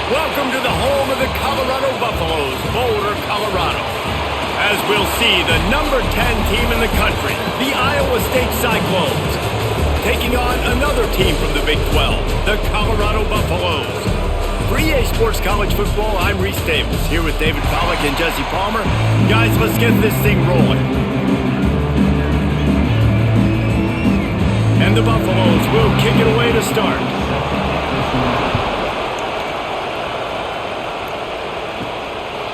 Welcome to the home of the Colorado Buffaloes, Boulder, Colorado. As we'll see, the number 10 team in the country, the Iowa State Cyclones, taking on another team from the Big 12, the Colorado Buffaloes. For EA Sports College Football, I'm Reese Davis, here with David Pollack and Jesse Palmer. Guys, let's get this thing rolling. And the Buffaloes will kick it away to start.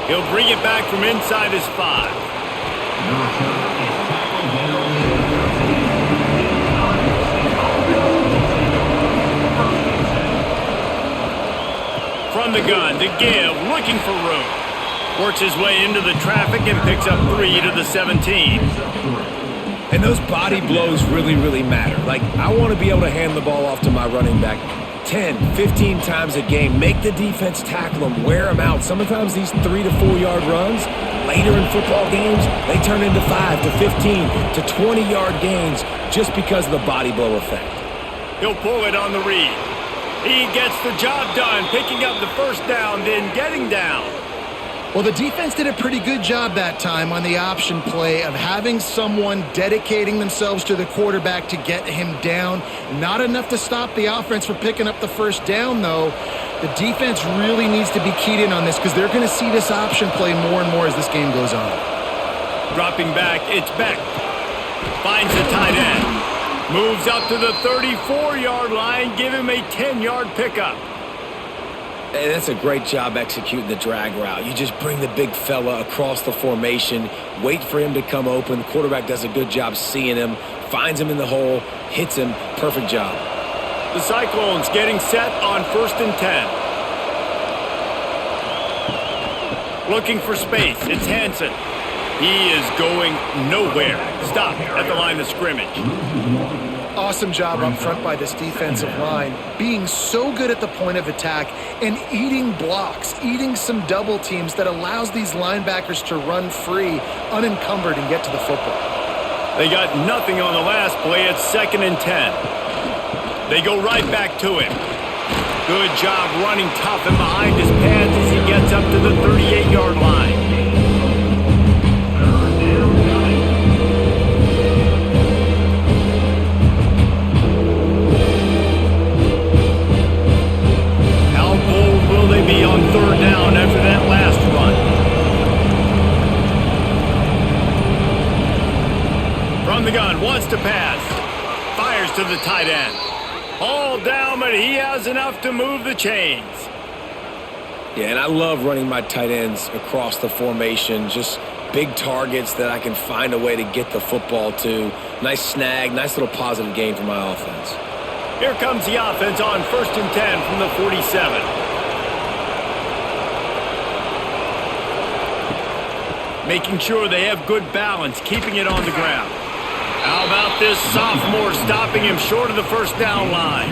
He'll bring it back from inside his 5. From the gun to give, looking for room. Works his way into the traffic and picks up 3 to the 17. And those body blows really matter. Like, I want to be able to hand the ball off to my running back 10, 15 times a game. Make the defense tackle them, wear them out. Sometimes these 3 to 4 yard runs, later in football games, they turn into 5 to 15 to 20 yard gains just because of the body blow effect. He'll pull it on the read. He gets the job done, picking up the first down, then getting down. Well, the defense did a pretty good job that time on the option play of having someone dedicating themselves to the quarterback to get him down. Not enough to stop the offense from picking up the first down, though. The defense really needs to be keyed in on this because they're going to see this option play more and more as this game goes on. Dropping back, it's Beck. Finds the tight end. Moves up to the 34-yard line, give him a 10-yard pickup. Hey, that's a great job executing the drag route. You just bring the big fella across the formation, wait for him to come open. The quarterback does a good job seeing him, finds him in the hole, hits him. Perfect job. The Cyclones getting set on 1st and 10. Looking for space. It's Hansen. He is going nowhere. Stop at the line of scrimmage. Awesome job up front by this defensive line, being so good at the point of attack and eating blocks, eating some double teams that allows these linebackers to run free, unencumbered, and get to the football. They got nothing on the last play. It's 2nd and 10. They go right back to him. Good job running tough and behind his pads as he gets up to the 38-yard line. Be on 3rd down after that last run. From the gun, wants to pass. Fires to the tight end. All down, but he has enough to move the chains. Yeah, and I love running my tight ends across the formation. Just big targets that I can find a way to get the football to. Nice snag, nice little positive gain for my offense. Here comes the offense on 1st and 10 from the 47. Making sure they have good balance, keeping it on the ground. How about this sophomore stopping him short of the first down line?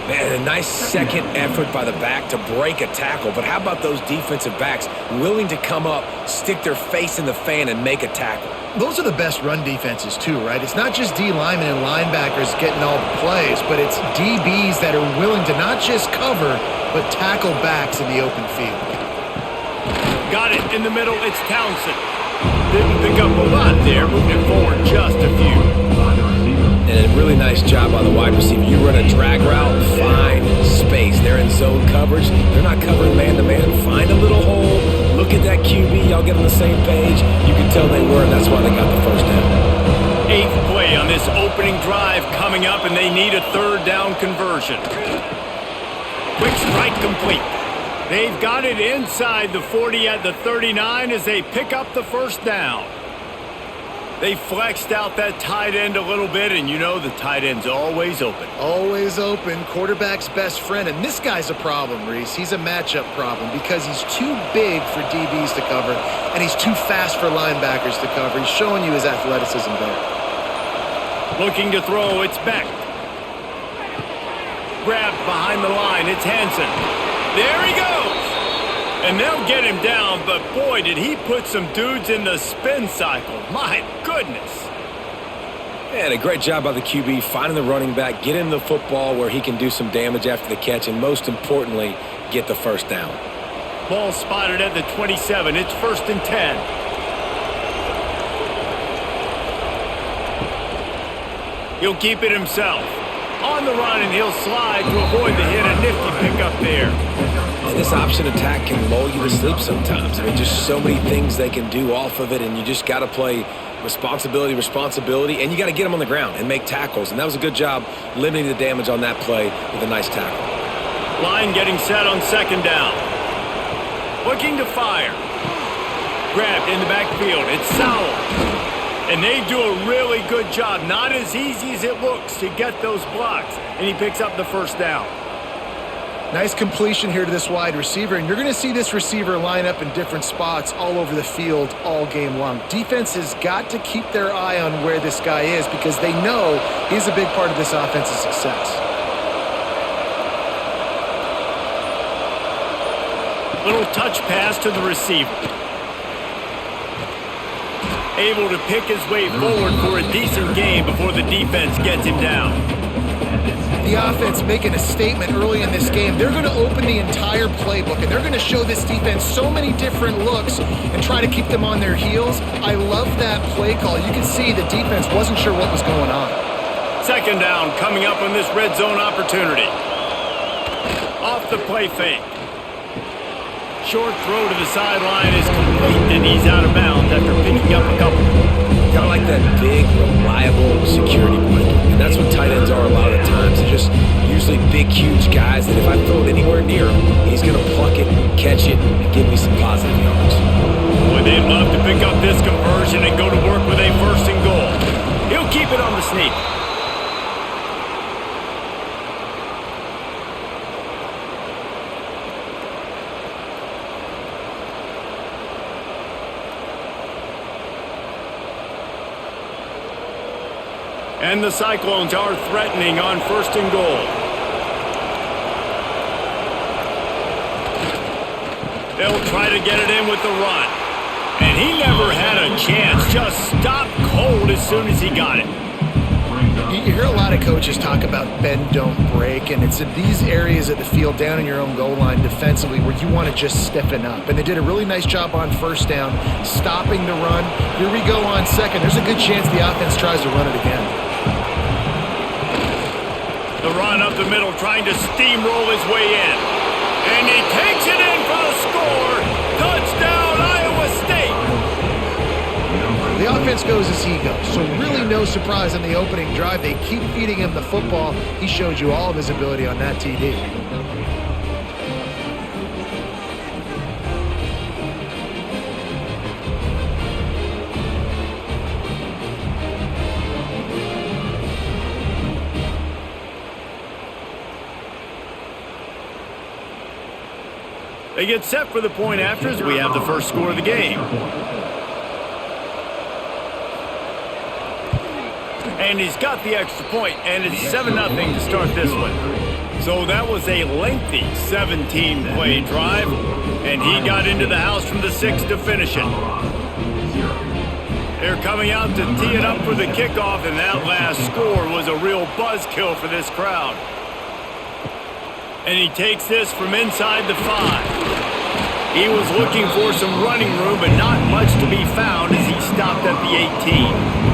Man, a nice second effort by the back to break a tackle. But how about those defensive backs willing to come up, stick their face in the fan, and make a tackle? Those are the best run defenses too, right? It's not just D linemen and linebackers getting all the plays, but it's DBs that are willing to not just cover, but tackle backs in the open field. Got it in the middle, it's Townsend. Didn't pick up a lot there, moved it forward just a few. And a really nice job by the wide receiver. You run a drag route, find space. They're in zone coverage. They're not covering man-to-man. Find a little hole. Look at that QB. Y'all get on the same page. You can tell they were, and that's why they got the first down. 8th play on this opening drive coming up, and they need a 3rd down conversion. Quick strike complete. They've got it inside the 40 at the 39 as they pick up the first down. They flexed out that tight end a little bit, and you know the tight end's always open. Always open, quarterback's best friend. And this guy's a problem, Reese. He's a matchup problem because he's too big for DBs to cover, and he's too fast for linebackers to cover. He's showing you his athleticism there. Looking to throw, it's Beck. Grabbed behind the line, it's Hansen. There he goes! And they'll get him down, but boy, did he put some dudes in the spin cycle. My goodness. And a great job by the QB, finding the running back, getting the football where he can do some damage after the catch, and most importantly, get the first down. Ball spotted at the 27. It's 1st and 10. He'll keep it himself. On the run, and he'll slide to avoid the hit. A nifty pickup there. And this option attack can lull you to sleep sometimes. I mean, just so many things they can do off of it, and you just got to play responsibility, and you got to get them on the ground and make tackles. And that was a good job limiting the damage on that play with a nice tackle. Line getting set on 2nd down. Looking to fire. Grabbed in the backfield. It's Sowell. And they do a really good job. Not as easy as it looks to get those blocks. And he picks up the 1st down. Nice completion here to this wide receiver, and you're going to see this receiver line up in different spots all over the field all game long. Defense has got to keep their eye on where this guy is because they know he's a big part of this offense's success. Little touch pass to the receiver. Able to pick his way forward for a decent gain before the defense gets him down. The offense making a statement early in this game. They're going to open the entire playbook, and they're going to show this defense so many different looks and try to keep them on their heels. I love that play call. You can see the defense wasn't sure what was going on. 2nd down coming up on this red zone opportunity. Off the play fake. Short throw to the sideline is complete, and he's out of bounds after picking up a couple. Kind of like that big, reliable security blanket. And that's what tight ends are a lot of the times. They're just usually big, huge guys that if I throw it anywhere near him, he's going to pluck it, catch it, and give me some positive yards. Boy, they'd love to pick up this conversion and go to work with a 1st and goal. He'll keep it on the sneak. And the Cyclones are threatening on 1st and goal. They'll try to get it in with the run. And he never had a chance. Just stopped cold as soon as he got it. You hear a lot of coaches talk about bend, don't break, and it's in these areas of the field down in your own goal line defensively where you want to just stiffen up. And they did a really nice job on 1st down, stopping the run. Here we go on 2nd. There's a good chance the offense tries to run it again. The run up the middle, trying to steamroll his way in. And he takes it in for the score. Touchdown, Iowa State. The offense goes as he goes, so really no surprise on the opening drive. They keep feeding him the football. He showed you all of his ability on that TD. They get set for the point after as we have the first score of the game. And he's got the extra point, and it's 7-0 to start this one. So that was a lengthy 17-play drive, and he got into the house from the 6 to finish it. They're coming out to tee it up for the kickoff, and that last score was a real buzzkill for this crowd. And he takes this from inside the 5. He was looking for some running room, but not much to be found as he stopped at the 18.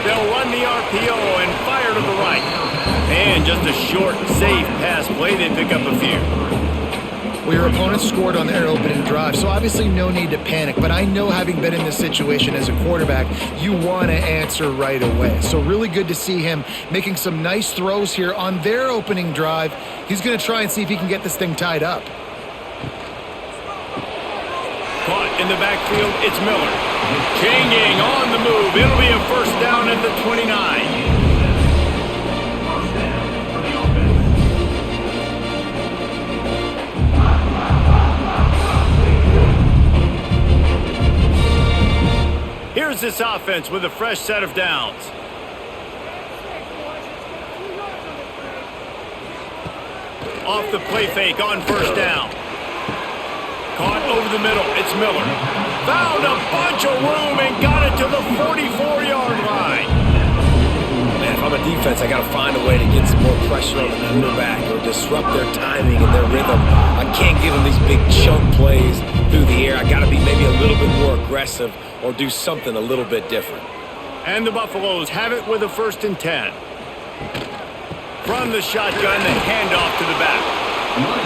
They'll run the RPO and fire to the right. And just a short, safe pass play, they pick up a few. Well, your opponent scored on their opening drive, so obviously no need to panic. But I know, having been in this situation as a quarterback, you want to answer right away. So really good to see him making some nice throws here on their opening drive. He's going to try and see if he can get this thing tied up. Caught in the backfield, it's Miller. Changing on the move. It'll be a 1st down at the 29. Here's this offense with a fresh set of downs. Off the play fake on 1st down. Caught over the middle. It's Miller. Found a bunch of room and got it to the 44-yard line. Man, if defense, I got to find a way to get some more pressure on the quarterback or disrupt their timing and their rhythm. I can't give them these big chunk plays through the air. I got to be maybe a little bit more aggressive or do something a little bit different. And the Buffaloes have it with a 1st and 10. From the shotgun, the handoff to the back.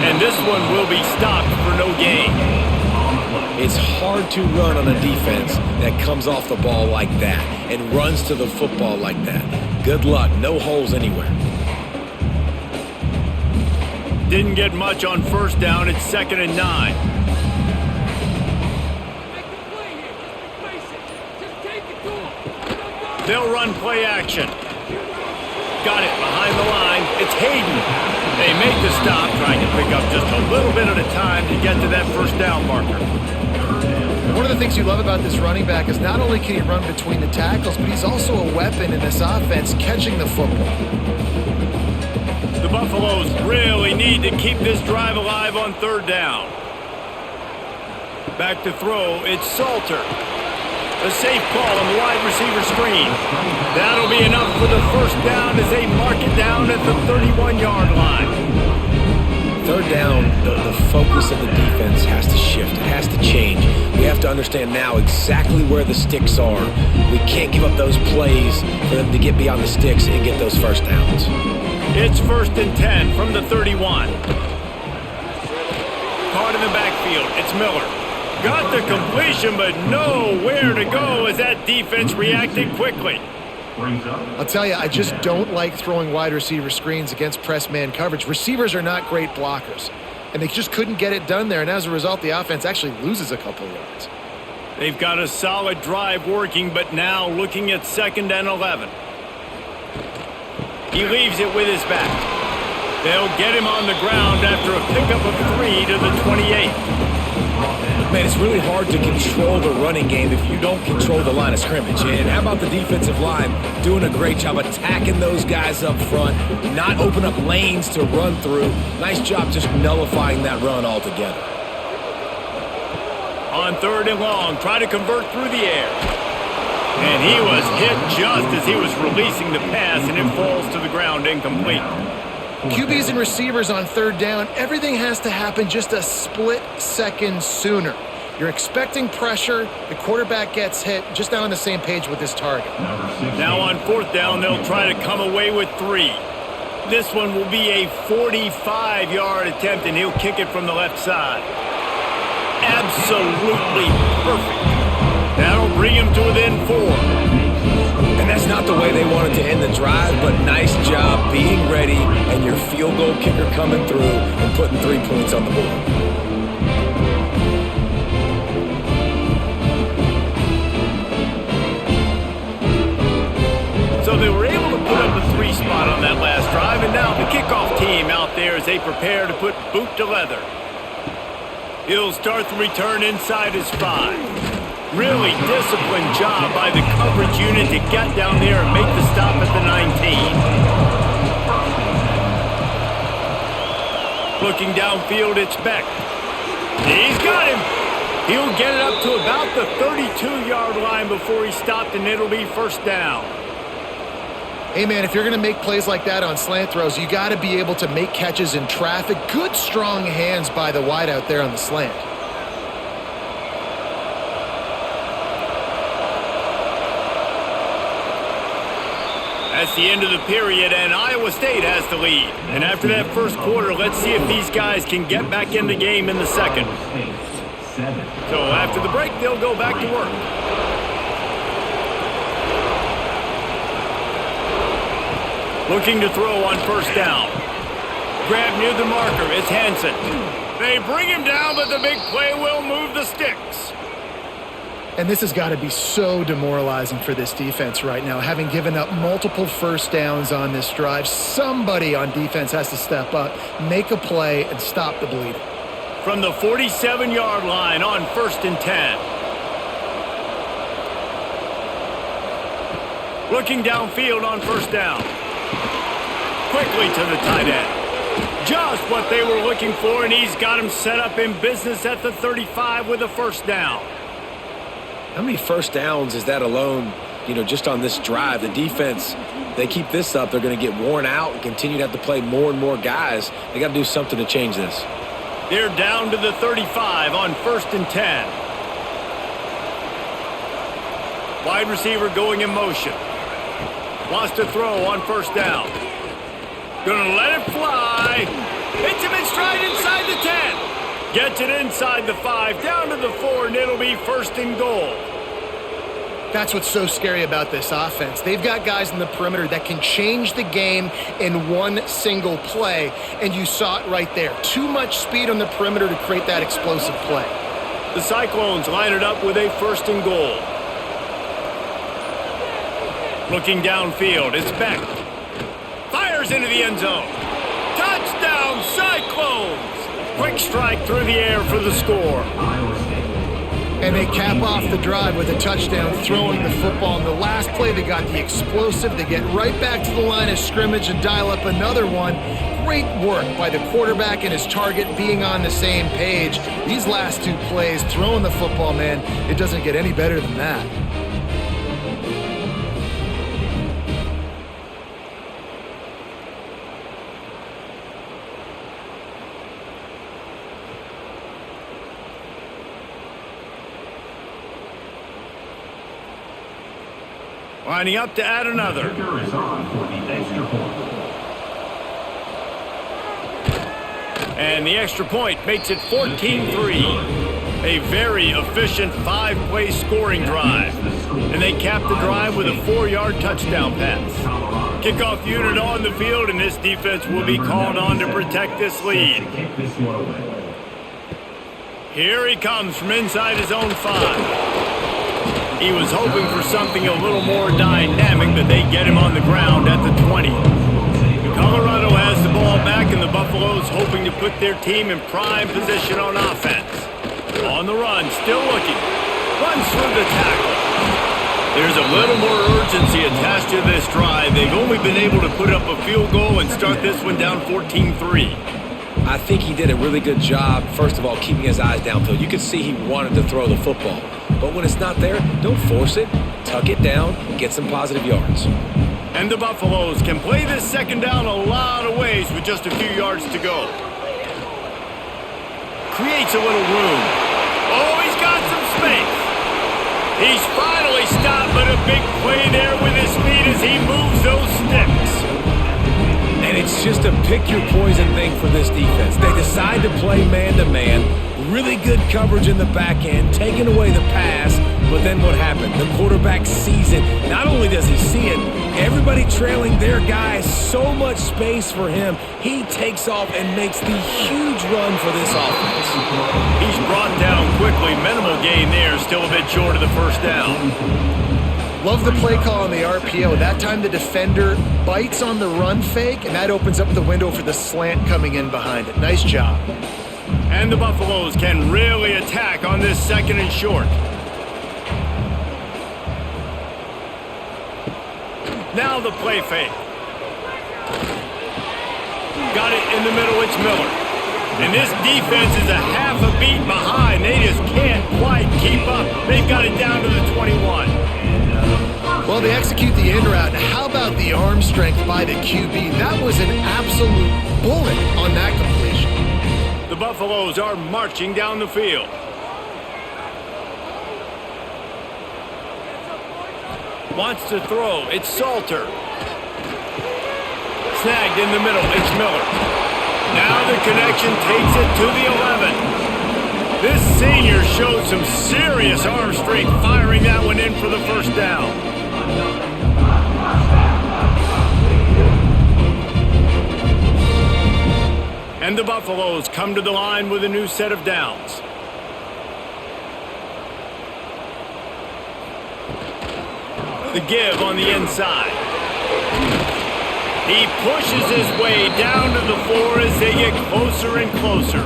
And this one will be stopped for no gain. It's hard to run on a defense that comes off the ball like that and runs to the football like that. Good luck. No holes anywhere. Didn't get much on 1st down. It's 2nd and 9. They'll run play action. Got it behind the line. It's Hayden. They make the stop, trying to pick up just a little bit at a time to get to that 1st down marker. One of the things you love about this running back is not only can he run between the tackles, but he's also a weapon in this offense catching the football. The Buffaloes really need to keep this drive alive on 3rd down. Back to throw. It's Salter. A safe call on the wide receiver screen. That'll be enough for the 1st down as they mark it down at the 31-yard line. 3rd down, the focus of the defense has to shift. It has to change. We have to understand now exactly where the sticks are. We can't give up those plays for them to get beyond the sticks and get those 1st downs. It's 1st and 10 from the 31. Caught in the backfield. It's Miller. Got the completion, but nowhere to go as that defense reacted quickly. I'll tell you, I just don't like throwing wide receiver screens against press man coverage. Receivers are not great blockers, and they just couldn't get it done there, and as a result, the offense actually loses a couple of yards. They've got a solid drive working, but now looking at 2nd and 11. He leaves it with his back. They'll get him on the ground after a pickup of 3 to the 28. Man, it's really hard to control the running game if you don't control the line of scrimmage. And how about the defensive line doing a great job attacking those guys up front, not open up lanes to run through. Nice job just nullifying that run altogether. On 3rd and long, try to convert through the air. And he was hit just as he was releasing the pass, and it falls to the ground incomplete. QBs and receivers on 3rd down, everything has to happen just a split second sooner. You're expecting pressure, the quarterback gets hit, just not on the same page with his target. Now on 4th down, they'll try to come away with 3. This one will be a 45-yard attempt, and he'll kick it from the left side. Absolutely perfect. That'll bring him to within 4. And that's not the way they wanted to end the drive, but nice job being ready and your field goal kicker coming through and putting 3 points on the board. So they were able to put up a 3 spot on that last drive, and now the kickoff team out there as they prepare to put boot to leather. He'll start the return inside his 5. Really disciplined job by the coverage unit to get down there and make the stop at the 19. Looking downfield, it's Beck. He's got him. He'll get it up to about the 32-yard line before he's stopped, and it'll be 1st down. Hey, man, if you're going to make plays like that on slant throws, you got to be able to make catches in traffic. Good, strong hands by the wide out there on the slant. That's the end of the period, and Iowa State has the lead. And after that 1st quarter, let's see if these guys can get back in the game in the 2nd. So after the break, they'll go back to work. Looking to throw on 1st down. Grab near the marker. It's Hansen. They bring him down, but the big play will move the sticks. And this has got to be so demoralizing for this defense right now. Having given up multiple 1st downs on this drive, somebody on defense has to step up, make a play, and stop the bleeding. From the 47-yard line on 1st and 10. Looking downfield on 1st down. Quickly to the tight end. Just what they were looking for, and he's got him set up in business at the 35 with a 1st down. How many 1st downs is that alone just on this drive. The defense, they keep this up, they're going to get worn out and continue to have to play more and more guys. They got to do something to change this. They're down to the 35 on 1st and 10. Wide receiver going in motion. Wants to throw on 1st down. Gonna let it fly. Hits him in stride inside the 10. Gets it inside the 5, down to the 4, and it'll be 1st and goal. That's what's so scary about this offense. They've got guys in the perimeter that can change the game in one single play, and you saw it right there. Too much speed on the perimeter to create that explosive play. The Cyclones line it up with a 1st and goal. Looking downfield, it's Beck. Fires into the end zone. Touchdown, Cyclones! Quick strike through the air for the score. And they cap off the drive with a touchdown, throwing the football. In the last play, they got the explosive. They get right back to the line of scrimmage and dial up another one. Great work by the quarterback and his target being on the same page. These last 2 plays, throwing the football, man, it doesn't get any better than that. Lining up to add another. And the extra point makes it 14-3. A very efficient 5-play scoring drive. And they cap the drive with a 4-yard touchdown pass. Kickoff unit on the field, and this defense will be called on to protect this lead. Here he comes from inside his own 5. He was hoping for something a little more dynamic, but they get him on the ground at the 20. Colorado has the ball back, and the Buffaloes hoping to put their team in prime position on offense. On the run, still looking. Runs through the tackle. There's a little more urgency attached to this drive. They've only been able to put up a field goal and start this one down 14-3. I think he did a really good job, first of all, keeping his eyes downfield. You could see he wanted to throw the football. But when it's not there, don't force it. Tuck it down, get some positive yards. And the Buffaloes can play this 2nd down a lot of ways with just a few yards to go. Creates a little room. Oh, he's got some space. He's finally stopped, but a big play there with his feet as he moves those sticks. And it's just a pick-your-poison thing for this defense. They decide to play man-to-man. Really good coverage in the back end, taking away the pass, but then what happened? The quarterback sees it. Not only does he see it, everybody trailing their guy, so much space for him. He takes off and makes the huge run for this offense. He's brought down quickly. Minimal gain there, still a bit short of the 1st down. Love the play call on the RPO. That time the defender bites on the run fake, and that opens up the window for the slant coming in behind it. Nice job. And the Buffaloes can really attack on this 2nd and short. Now the play fake. Got it in the middle, it's Miller. And this defense is a half a beat behind. They just can't quite keep up. They've got it down to the 21. Well, they execute the in route. How about the arm strength by the QB? That was an absolute bullet on that completion. The Buffaloes are marching down the field. Wants to throw. It's Salter. Snagged in the middle. It's Miller. Now the connection takes it to the 11. This senior showed some serious arm strength firing that one in for the 1st down. And the Buffaloes come to the line with a new set of downs. The give on the inside. He pushes his way down to the 4 as they get closer and closer.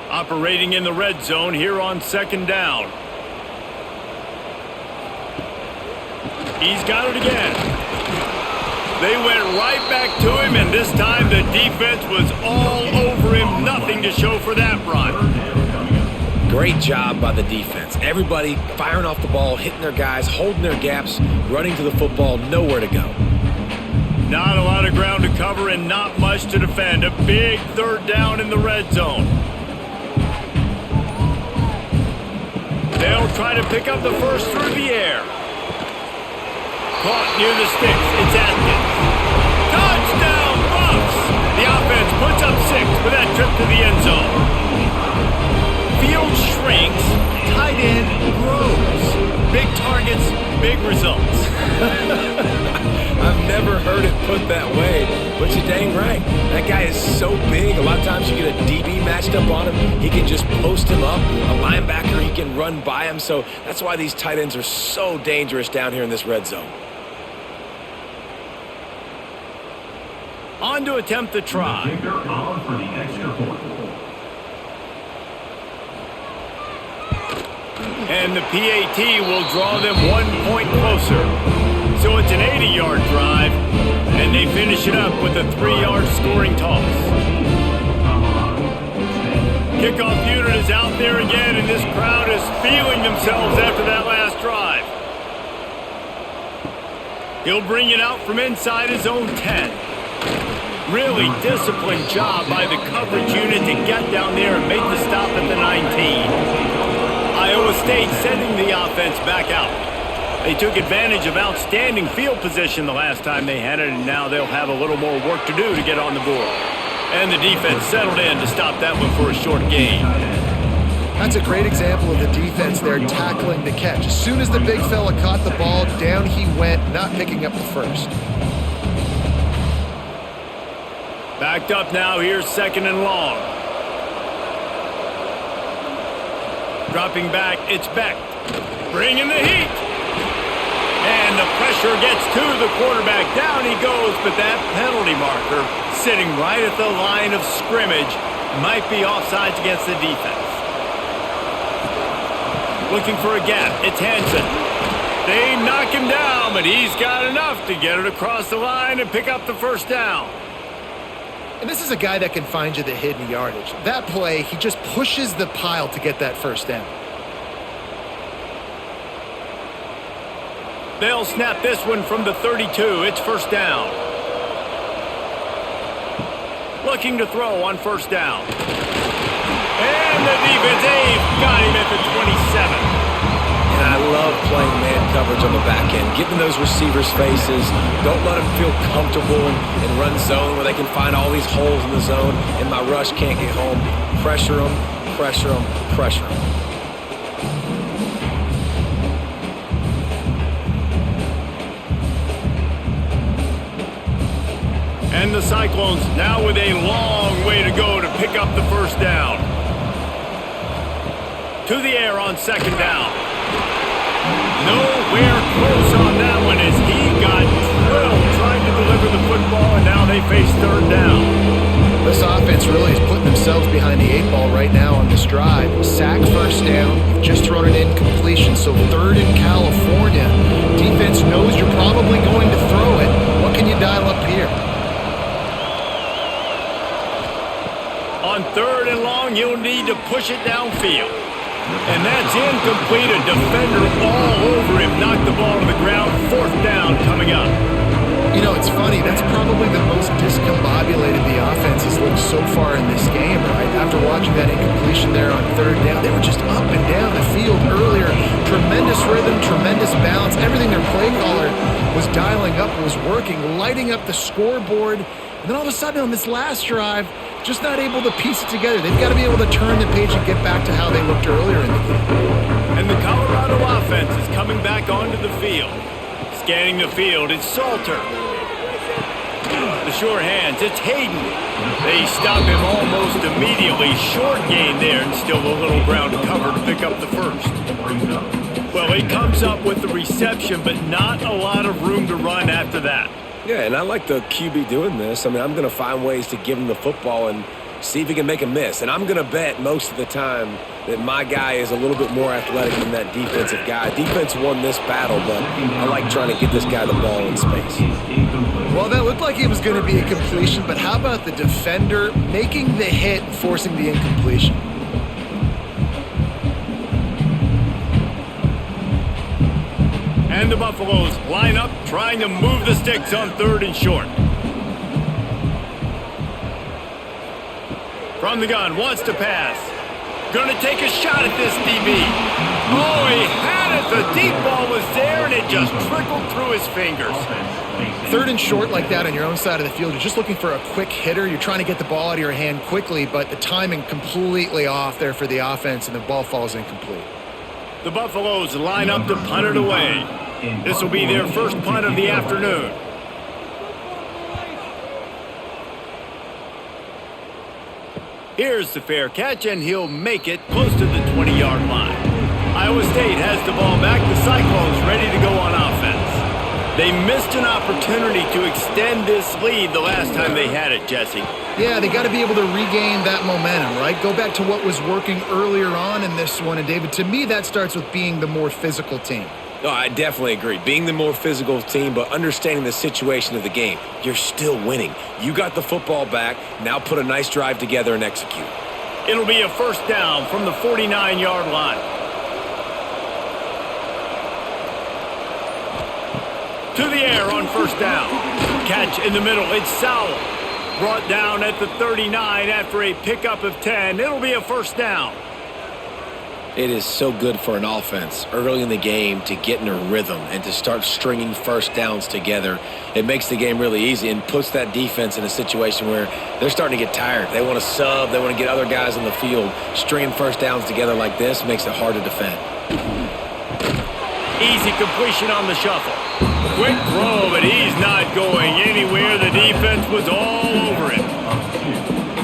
Operating in the red zone here on 2nd down. He's got it again. They went right back to him, and this time the defense was all over him. Nothing to show for that run. Great job by the defense. Everybody firing off the ball, hitting their guys, holding their gaps, running to the football, nowhere to go. Not a lot of ground to cover and not much to defend. A big third down in the red zone. They'll try to pick up the first through the air. Caught near the sticks. It's Atkins. Touchdown, Buffs! The offense puts up 6 for that trip to the end zone. Field shrinks, tight end grows. Big targets, big results. I've never heard it put that way, but you're dang right. That guy is so big. A lot of times you get a DB matched up on him. He can just post him up. A linebacker, he can run by him. So that's why these tight ends are so dangerous down here in this red zone. On to attempt the try. And the PAT will draw them 1 point closer. So it's an 80-yard drive, and they finish it up with a 3-yard scoring toss. Kickoff unit is out there again, and this crowd is feeling themselves after that last drive. He'll bring it out from inside his own 10. Really disciplined job by the coverage unit to get down there and make the stop at the 19. Iowa State sending the offense back out. They took advantage of outstanding field position the last time they had it, and now they'll have a little more work to do to get on the board. And the defense settled in to stop that one for a short gain. That's a great example of the defense there tackling the catch. As soon as the big fella caught the ball, down he went, not picking up the first. Backed up now, here's 2nd and long. Dropping back, it's Beck. Bringing the heat. And the pressure gets to the quarterback. Down he goes, but that penalty marker sitting right at the line of scrimmage might be offsides against the defense. Looking for a gap, it's Hansen. They knock him down, but he's got enough to get it across the line and pick up the first down. And this is a guy that can find you the hidden yardage. That play, he just pushes the pile to get that first down. They'll snap this one from the 32. It's first down. Looking to throw on first down. And the defense got him at the 27. And I love playing man coverage on the back end, getting those receivers' faces. Don't let them feel comfortable in run zone where they can find all these holes in the zone and my rush can't get home. Pressure them, pressure them, pressure them. And the Cyclones now with a long way to go to pick up the first down. To the air on 2nd down. Nowhere close on that one as he got drilled trying to deliver the football, and now they face 3rd down. This offense really is putting themselves behind the 8 ball right now on this drive. Sack first down, you've just thrown an incompletion, so 3rd in California. Defense knows you're probably going to throw it. What can you dial up here? On 3rd and long, you'll need to push it downfield. And that's incomplete. A defender all over him. Knocked the ball to the ground. 4th down coming up. You know, it's funny. That's probably the most discombobulated the offense has looked so far in this game, right? After watching that incompletion there on 3rd down, they were just up and down the field earlier. Tremendous rhythm, tremendous balance. Everything their play caller was dialing up was working, lighting up the scoreboard. And then all of a sudden on this last drive, just not able to piece it together. They've got to be able to turn the page and get back to how they looked earlier in the game. And the Colorado offense is coming back onto the field. Scanning the field, it's Salter. The short hands, it's Hayden. They stop him almost immediately. Short gain there, and still a little ground to cover to pick up the first. Well, he comes up with the reception, but not a lot of room to run after that. Yeah, and I like the QB doing this. I mean, I'm going to find ways to give him the football and see if he can make a miss. And I'm going to bet most of the time that my guy is a little bit more athletic than that defensive guy. Defense won this battle, but I like trying to get this guy the ball in space. Well, that looked like it was going to be a completion, but how about the defender making the hit and forcing the incompletion? And the Buffaloes line up, trying to move the sticks on 3rd and short. From the gun, wants to pass. Gonna take a shot at this, DB. Oh, he had it. The deep ball was there, and it just trickled through his fingers. 3rd and short like that on your own side of the field, you're just looking for a quick hitter. You're trying to get the ball out of your hand quickly, but the timing completely off there for the offense, and the ball falls incomplete. The Buffaloes line up to punt it away. This will be their first punt of the afternoon. Here's the fair catch, and he'll make it close to the 20-yard line. Iowa State has the ball back. The Cyclones ready to go on offense. They missed an opportunity to extend this lead the last time they had it, Jesse. Yeah, they got to be able to regain that momentum, right? Go back to what was working earlier on in this one. And, David, to me, that starts with being the more physical team. No, I definitely agree. Being the more physical team, but understanding the situation of the game. You're still winning. You got the football back. Now put a nice drive together and execute. It'll be a first down from the 49-yard line. To the air on first down. Catch in the middle. It's Sowell. Brought down at the 39 after a pickup of 10. It'll be a first down. It is so good for an offense early in the game to get in a rhythm and to start stringing first downs together. It makes the game really easy and puts that defense in a situation where they're starting to get tired. They want to sub. They want to get other guys on the field. Stringing first downs together like this makes it hard to defend. Easy completion on the shuffle. Quick throw, but he's not going anywhere. The defense was all over him.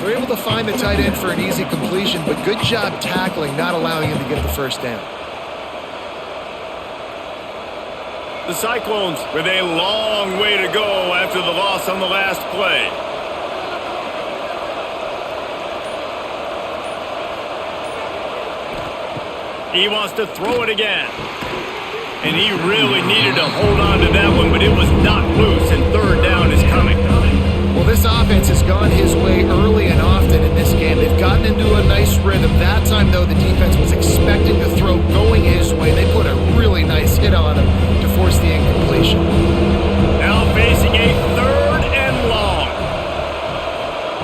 They're able to find the tight end for an easy completion, but good job tackling, not allowing him to get the first down. The Cyclones with a long way to go after the loss on the last play. He wants to throw it again. And he really needed to hold on to that one, but it was not loose, and 3rd down is coming. Well, this offense has gone his way early and often in this game. They've gotten into a nice rhythm. That time, though, the defense was expecting the throw going his way. They put a really nice hit on him to force the incompletion. Now facing a 3rd and long.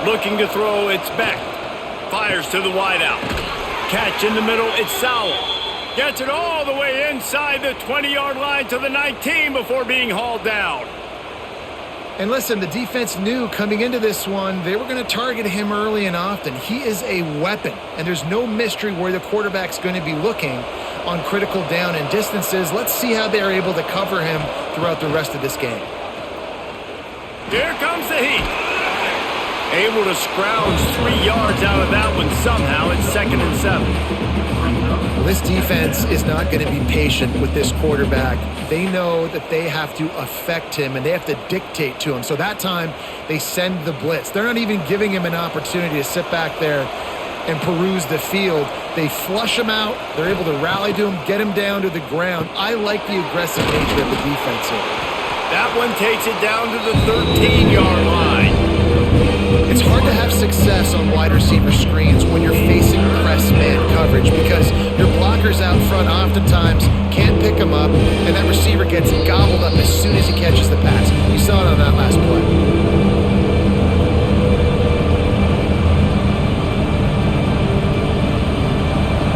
Looking to throw, it's Beck. Fires to the wideout. Catch in the middle, it's Sowell. Gets it all the way inside the 20-yard line to the 19 before being hauled down. And listen, the defense knew coming into this one, they were going to target him early and often. He is a weapon, and there's no mystery where the quarterback's going to be looking on critical down and distances. Let's see how they're able to cover him throughout the rest of this game. Here comes the heat. Able to scrounge 3 yards out of that one somehow. It's 2nd and 7. This defense is not going to be patient with this quarterback. They know that they have to affect him, and they have to dictate to him. So that time, they send the blitz. They're not even giving him an opportunity to sit back there and peruse the field. They flush him out. They're able to rally to him, get him down to the ground. I like the aggressive nature of the defense here. That one takes it down to the 13-yard line. It's hard to have success on wide receiver screens when you're facing press man coverage because your blockers out front oftentimes can't pick them up, and that receiver gets gobbled up as soon as he catches the pass. You saw it on that last play.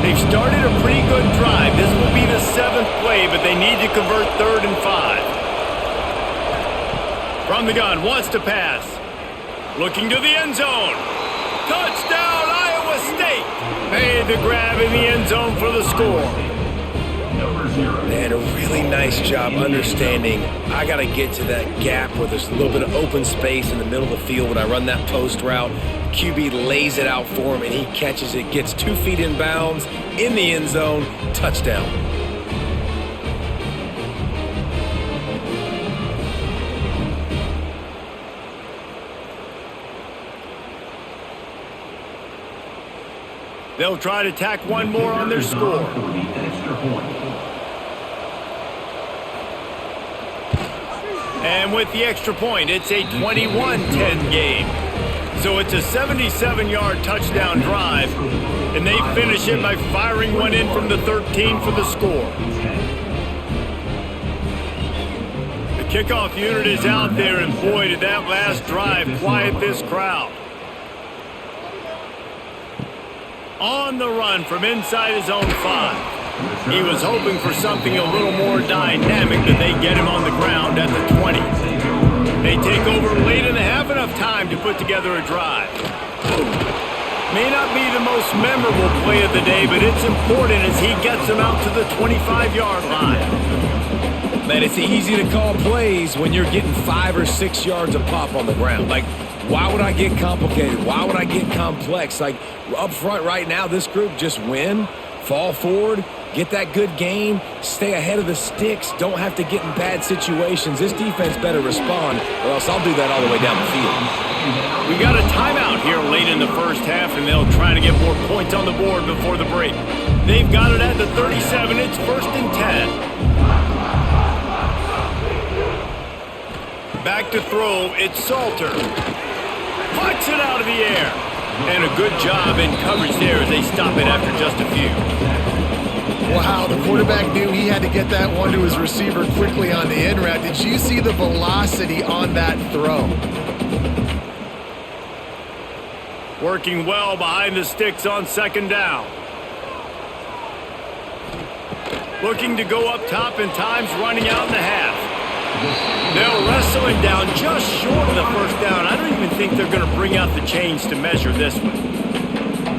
They've started a pretty good drive. This will be the 7th play, but they need to convert 3rd and 5. From the gun, wants to pass. Looking to the end zone. Touchdown, Iowa State. Made the grab in the end zone for the score. Man, a really nice job understanding I got to get to that gap where there's a little bit of open space in the middle of the field when I run that post route. QB lays it out for him, and he catches it, gets 2 feet in bounds, in the end zone, touchdown. They'll try to tack one more on their score. And with the extra point, it's a 21-10 game. So it's a 77-yard touchdown drive, and they finish it by firing one in from the 13 for the score. The kickoff unit is out there, and boy, did that last drive quiet this crowd. On the run from inside his own 5. He was hoping for something a little more dynamic, but they get him on the ground at the 20. They take over late in the half, enough time to put together a drive. May not be the most memorable play of the day, but it's important as he gets them out to the 25-yard line. Man, it's easy to call plays when you're getting 5 or 6 yards a pop on the ground. Like, why would I get complicated? Why would I get complex? Like, up front right now, this group just win, fall forward, get that good gain, stay ahead of the sticks, don't have to get in bad situations. This defense better respond, or else I'll do that all the way down the field. We got a timeout here late in the first half, and they'll try to get more points on the board before the break. They've got it at the 37. It's 1st and 10. Back to throw, it's Salter. Puts it out of the air. And a good job in coverage there as they stop it after just a few. Wow, the quarterback knew he had to get that one to his receiver quickly on the in route. Did you see the velocity on that throw? Working well behind the sticks on 2nd down. Looking to go up top, and time's running out in the half. They'll wrestle him down just short of the 1st down. I don't even think they're going to bring out the chains to measure this one.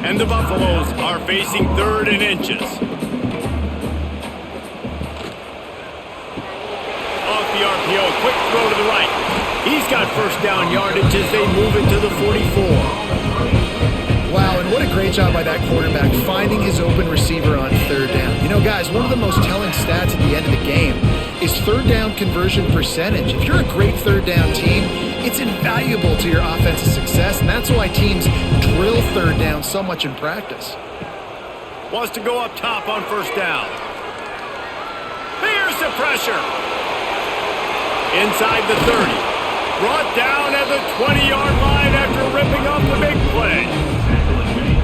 And the Buffaloes are facing 3rd and inches. Off the RPO, quick throw to the right. He's got 1st down yardage as they move it to the 44. Wow, and what a great job by that quarterback finding his open receiver on 3rd down. You know, guys, one of the most telling stats at the end of the game is 3rd down conversion percentage. If you're a great 3rd down team, it's invaluable to your offensive success, and that's why teams drill 3rd down so much in practice. Wants to go up top on 1st down. Here's the pressure. Inside the 30. Brought down at the 20-yard line after ripping off the big play.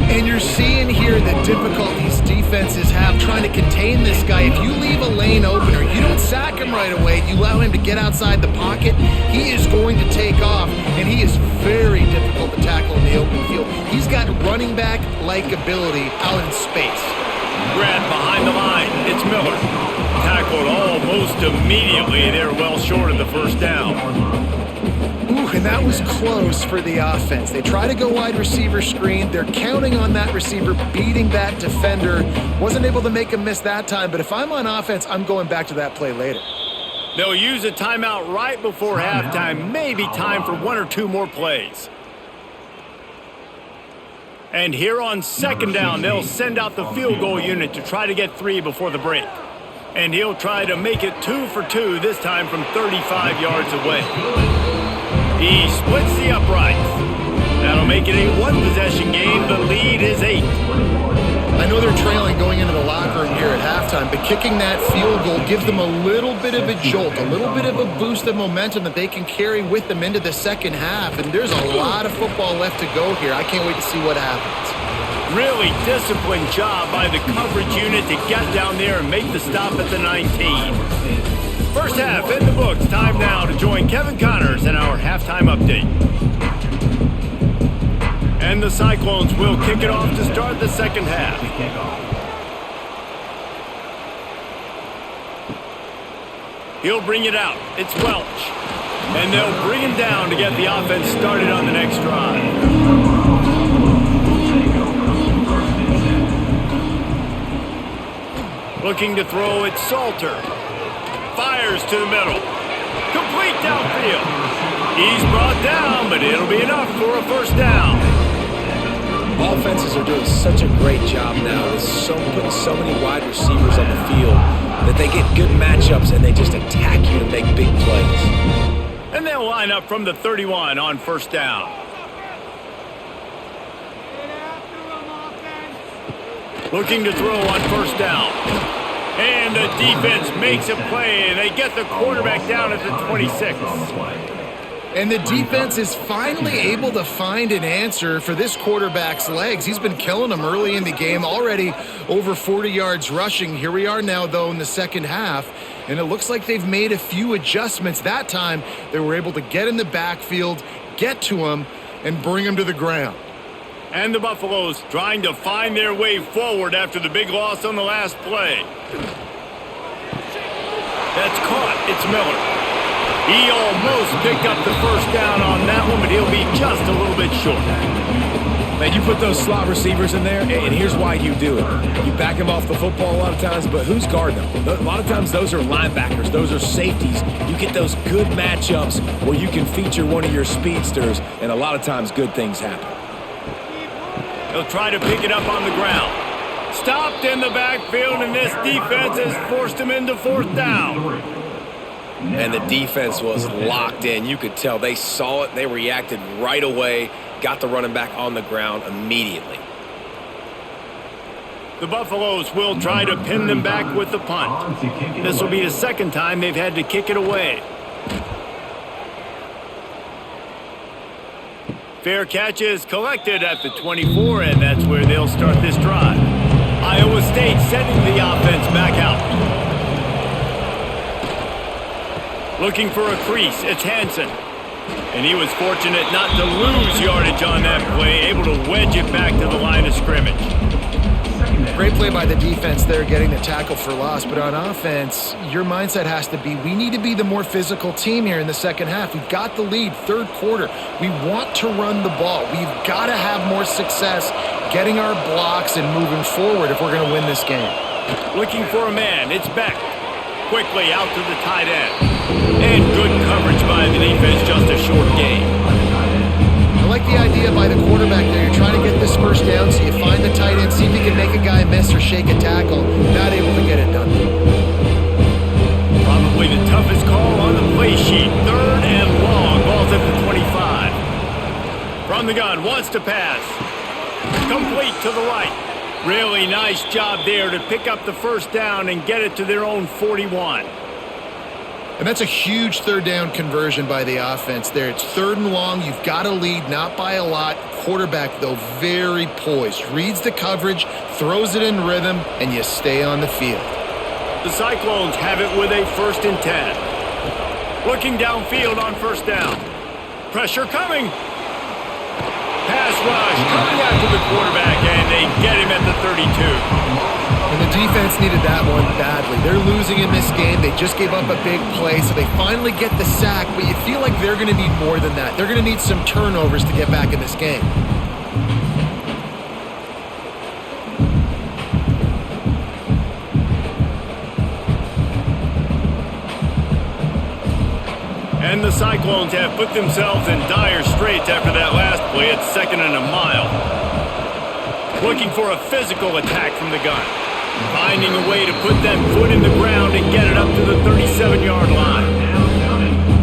And you're seeing here the difficulties defenses have trying to contain this guy. If you leave a lane open or you don't sack him right away, you allow him to get outside the pocket, he is going to take off, and he is very difficult to tackle in the open field. He's got running back-like ability out in space. Grabbed behind the line. It's Miller. Tackled almost immediately. They're well short of the 1st down. Ooh, and that was close for the offense. They try to go wide receiver screen. They're counting on that receiver beating that defender. Wasn't able to make him miss that time, but if I'm on offense, I'm going back to that play later. They'll use a timeout right before halftime. Maybe time for 1 or 2 more plays. And here on 2nd down, they'll send out the field goal unit to try to get 3 before the break. And he'll try to make it 2 for 2, this time from 35 yards away. He splits the uprights. That'll make it a 1-possession game. The lead is 8. I know they're trailing going into the locker room here at halftime, but kicking that field goal gives them a little bit of a jolt, a little bit of a boost of momentum that they can carry with them into the 2nd half. And there's a lot of football left to go here. I can't wait to see what happens. Really disciplined job by the coverage unit to get down there and make the stop at the 19. First half in the books. Time now to join Kevin Connors in our halftime update. And the Cyclones will kick it off to start the 2nd half. He'll bring it out. It's Welch. And they'll bring him down to get the offense started on the next drive. Looking to throw, it's Salter. Fires to the middle. Complete downfield. He's brought down, but it'll be enough for a 1st down. Offenses are doing such a great job now with putting so many wide receivers on the field that they get good matchups and they just attack you to make big plays. And they'll line up from the 31 on 1st down. Looking to throw on first down. And the defense makes a play, and they get the quarterback down at the 26. And the defense is finally able to find an answer for this quarterback's legs. He's been killing them early in the game, already over 40 yards rushing. Here we are now, though, in the second half, and it looks like they've made a few adjustments. That time, they were able to get in the backfield, get to him, and bring him to the ground. And the Buffaloes trying to find their way forward after the big loss on the last play. That's caught. It's Miller. He almost picked up the first down on that one, but he'll be just a little bit short. Man, you put those slot receivers in there, and here's why you do it. You back them off the football a lot of times, but who's guarding them? A lot of times those are linebackers. Those are safeties. You get those good matchups where you can feature one of your speedsters, and a lot of times good things happen. He'll try to pick it up on the ground. Stopped in the backfield, and this defense has forced him into fourth down. And the defense was locked in. You could tell they saw it. They reacted right away, got the running back on the ground immediately. The Buffaloes will try to pin them back with the punt. This will be the second time they've had to kick it away. Fair catch is collected at the 24, and that's where they'll start this drive. Iowa State sending the offense back out. Looking for a crease, it's Hansen. And he was fortunate not to lose yardage on that play, able to wedge it back to the line of scrimmage. Great play by the defense there, getting the tackle for loss. But on offense, your mindset has to be, we need to be the more physical team here in the second half. We've got the lead, third quarter. We want to run the ball. We've got to have more success getting our blocks and moving forward if we're going to win this game. Looking for a man, it's Beck. Quickly out to the tight end. And good coverage by the defense, just a short gain. I like the idea by the quarterback there. You're trying to get this first down, so you find the tight end, see if you can make a guy miss or shake a tackle. Not able to get it done. Probably the toughest call on the play sheet. Third and long. Ball's at the 25. From the gun, wants to pass. Complete to the right. Really nice job there to pick up the first down and get it to their own 41. And that's a huge third down conversion by the offense there. It's third and long. You've got a lead, not by a lot. Quarterback, though, very poised. Reads the coverage, throws it in rhythm, and you stay on the field. The Cyclones have it with a 1st and 10. Looking downfield on first down. Pressure coming. Pass rush coming after the quarterback, and they get him at the 32. And the defense needed that one badly. They're losing in this game. They just gave up a big play, so they finally get the sack, but you feel like they're going to need more than that. They're going to need some turnovers to get back in this game. And the Cyclones have put themselves in dire straits after that last play. It's 2nd and a mile. Looking for a physical attack from the gun. Finding a way to put that foot in the ground and get it up to the 37-yard line.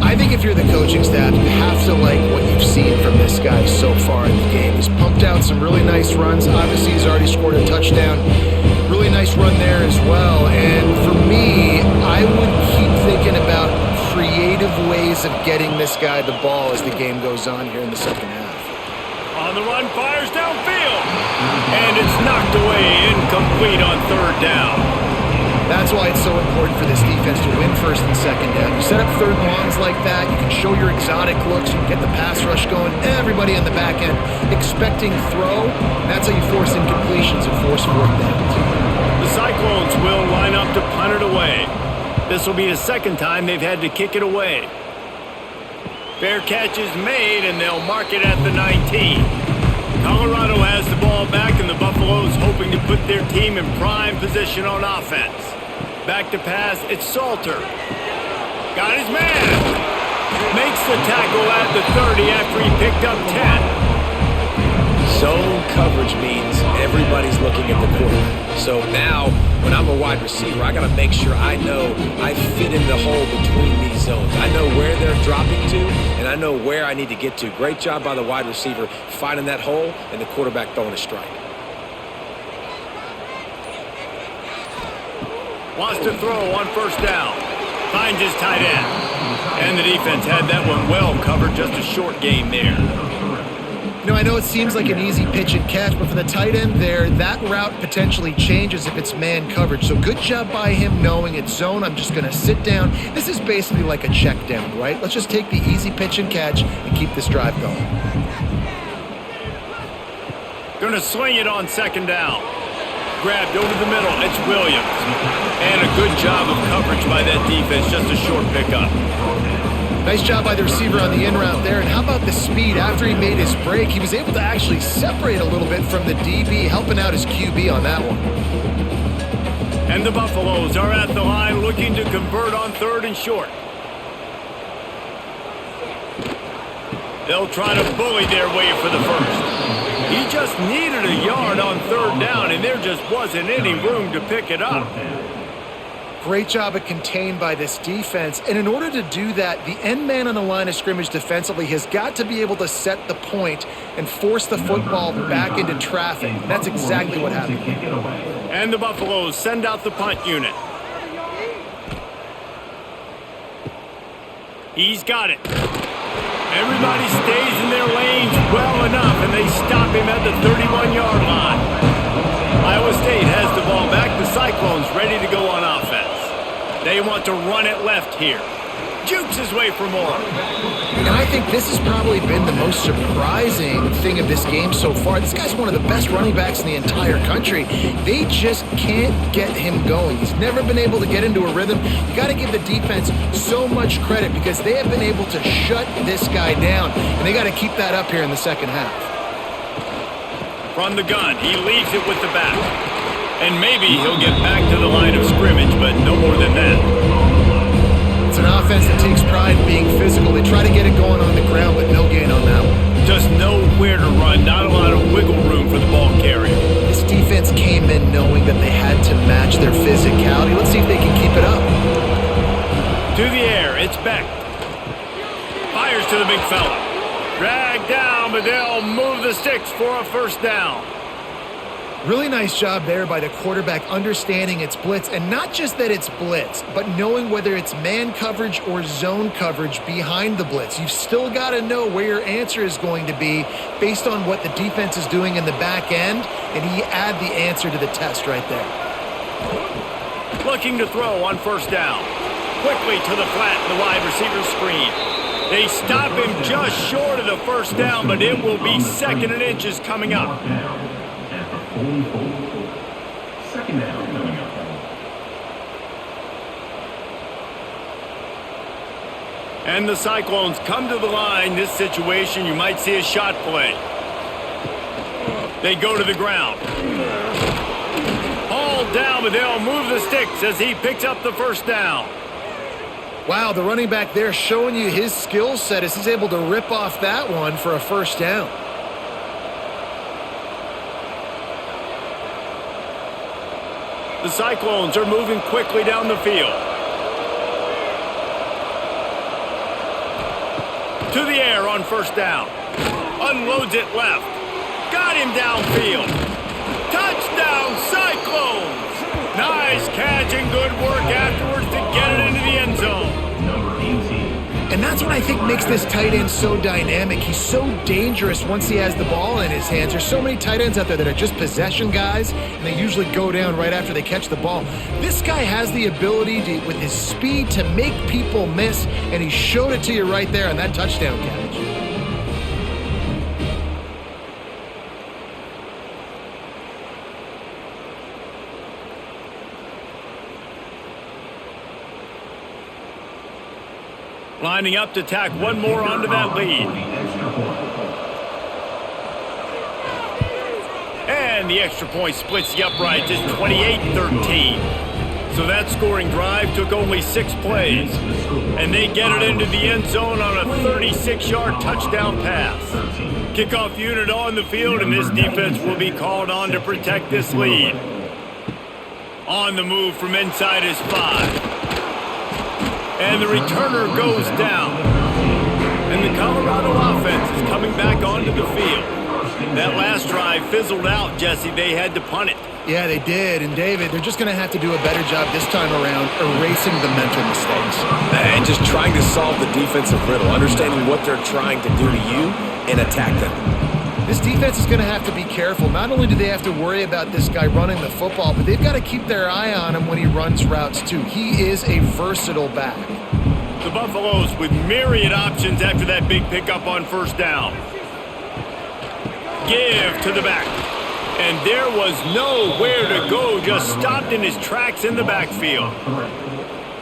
I think if you're the coaching staff, you have to like what you've seen from this guy so far in the game. He's pumped out some really nice runs. Obviously, he's already scored a touchdown. Really nice run there as well. And for me, I would keep thinking about creative ways of getting this guy the ball as the game goes on here in the second half. On the run, fires downfield. And it's knocked away, incomplete on third down. That's why it's so important for this defense to win first and second down. You set up third and longs like that, you can show your exotic looks, you can get the pass rush going, everybody on the back end expecting throw. That's how you force incompletions and force fourth downs. The Cyclones will line up to punt it away. This will be the second time they've had to kick it away. Fair catch is made, and they'll mark it at the 19. Colorado has the ball back, and the Buffaloes hoping to put their team in prime position on offense. Back to pass, it's Salter. Got his man. Makes the tackle at the 30 after he picked up 10. Zone coverage means everybody's looking at the quarterback. So now, when I'm a wide receiver, I got to make sure I know I fit in the hole between these zones. I know where they're dropping to, and I know where I need to get to. Great job by the wide receiver finding that hole, and the quarterback throwing a strike. Wants to throw on first down. Finds his tight end. And the defense had that one well covered, just a short game there. I know it seems like an easy pitch and catch, but for the tight end there, that route potentially changes if it's man coverage. So good job by him knowing it's zone. I'm just going to sit down. This is basically like a check down, right? Let's just take the easy pitch and catch and keep this drive going. Going to swing it on second down. Grabbed over the middle. It's Williams. And a good job of coverage by that defense. Just a short pickup. Nice job by the receiver on the in route there. And how about the speed? After he made his break, he was able to actually separate a little bit from the DB, helping out his QB on that one. And the Buffaloes are at the line looking to convert on third and short. They'll try to bully their way for the first. He just needed a yard on third down, and there just wasn't any room to pick it up. Great job of contained by this defense. And in order to do that, the end man on the line of scrimmage defensively has got to be able to set the point and force the football back into traffic. That's exactly what happened. And the Buffaloes send out the punt unit. He's got it. Everybody stays in their lanes well enough, and they stop him at the 31-yard line. Iowa State has the ball back. The Cyclones ready to go on offense. They want to run it left here. Jukes his way for more. And I think this has probably been the most surprising thing of this game so far. This guy's one of the best running backs in the entire country. They just can't get him going. He's never been able to get into a rhythm. You got to give the defense so much credit because they have been able to shut this guy down. And they got to keep that up here in the second half. From the gun, he leaves it with the back. And maybe he'll get back to the line of scrimmage, but no more than that. It's an offense that takes pride in being physical. They try to get it going on the ground, but no gain on that one. Just nowhere to run, not a lot of wiggle room for the ball carrier. This defense came in knowing that they had to match their physicality. Let's see if they can keep it up. To the air, it's Beck. Fires to the big fella. Dragged down, but they'll move the sticks for a first down. Really nice job there by the quarterback understanding it's blitz, and not just that it's blitz, but knowing whether it's man coverage or zone coverage behind the blitz. You've still got to know where your answer is going to be based on what the defense is doing in the back end, and he add the answer to the test right there. Looking to throw on first down. Quickly to the flat, the wide receiver screen. They stop him just short of the first down, but it will be second and inches coming up. Second down coming up. And the Cyclones come to the line. This situation, you might see a shot play. They go to the ground. Hauled down, but they'll move the sticks as he picks up the first down. Wow, the running back there showing you his skill set as he's able to rip off that one for a first down. The Cyclones are moving quickly down the field. To the air on first down. Unloads it left. Got him downfield. Touchdown, Cyclones! Nice catch and good work afterwards to get it into the end zone. And that's what I think makes this tight end so dynamic. He's so dangerous once he has the ball in his hands. There's so many tight ends out there that are just possession guys, and they usually go down right after they catch the ball. This guy has the ability to, with his speed, to make people miss, and he showed it to you right there on that touchdown catch. Lining up to tack one more onto that lead. And the extra point splits the uprights. It's 28-13. So that scoring drive took only 6 plays. And they get it into the end zone on a 36-yard touchdown pass. Kickoff unit on the field, and this defense will be called on to protect this lead. On the move from inside his 5. And the returner goes down. And the Colorado offense is coming back onto the field. That last drive fizzled out, Jesse. They had to punt it. Yeah, they did. And, David, they're just going to have to do a better job this time around erasing the mental mistakes. And just trying to solve the defensive riddle, understanding what they're trying to do to you and attack them. This defense is going to have to be careful. Not only do they have to worry about this guy running the football, but they've got to keep their eye on him when he runs routes, too. He is a versatile back. The Buffaloes with myriad options after that big pickup on first down. Give to the back. And there was nowhere to go, just stopped in his tracks in the backfield.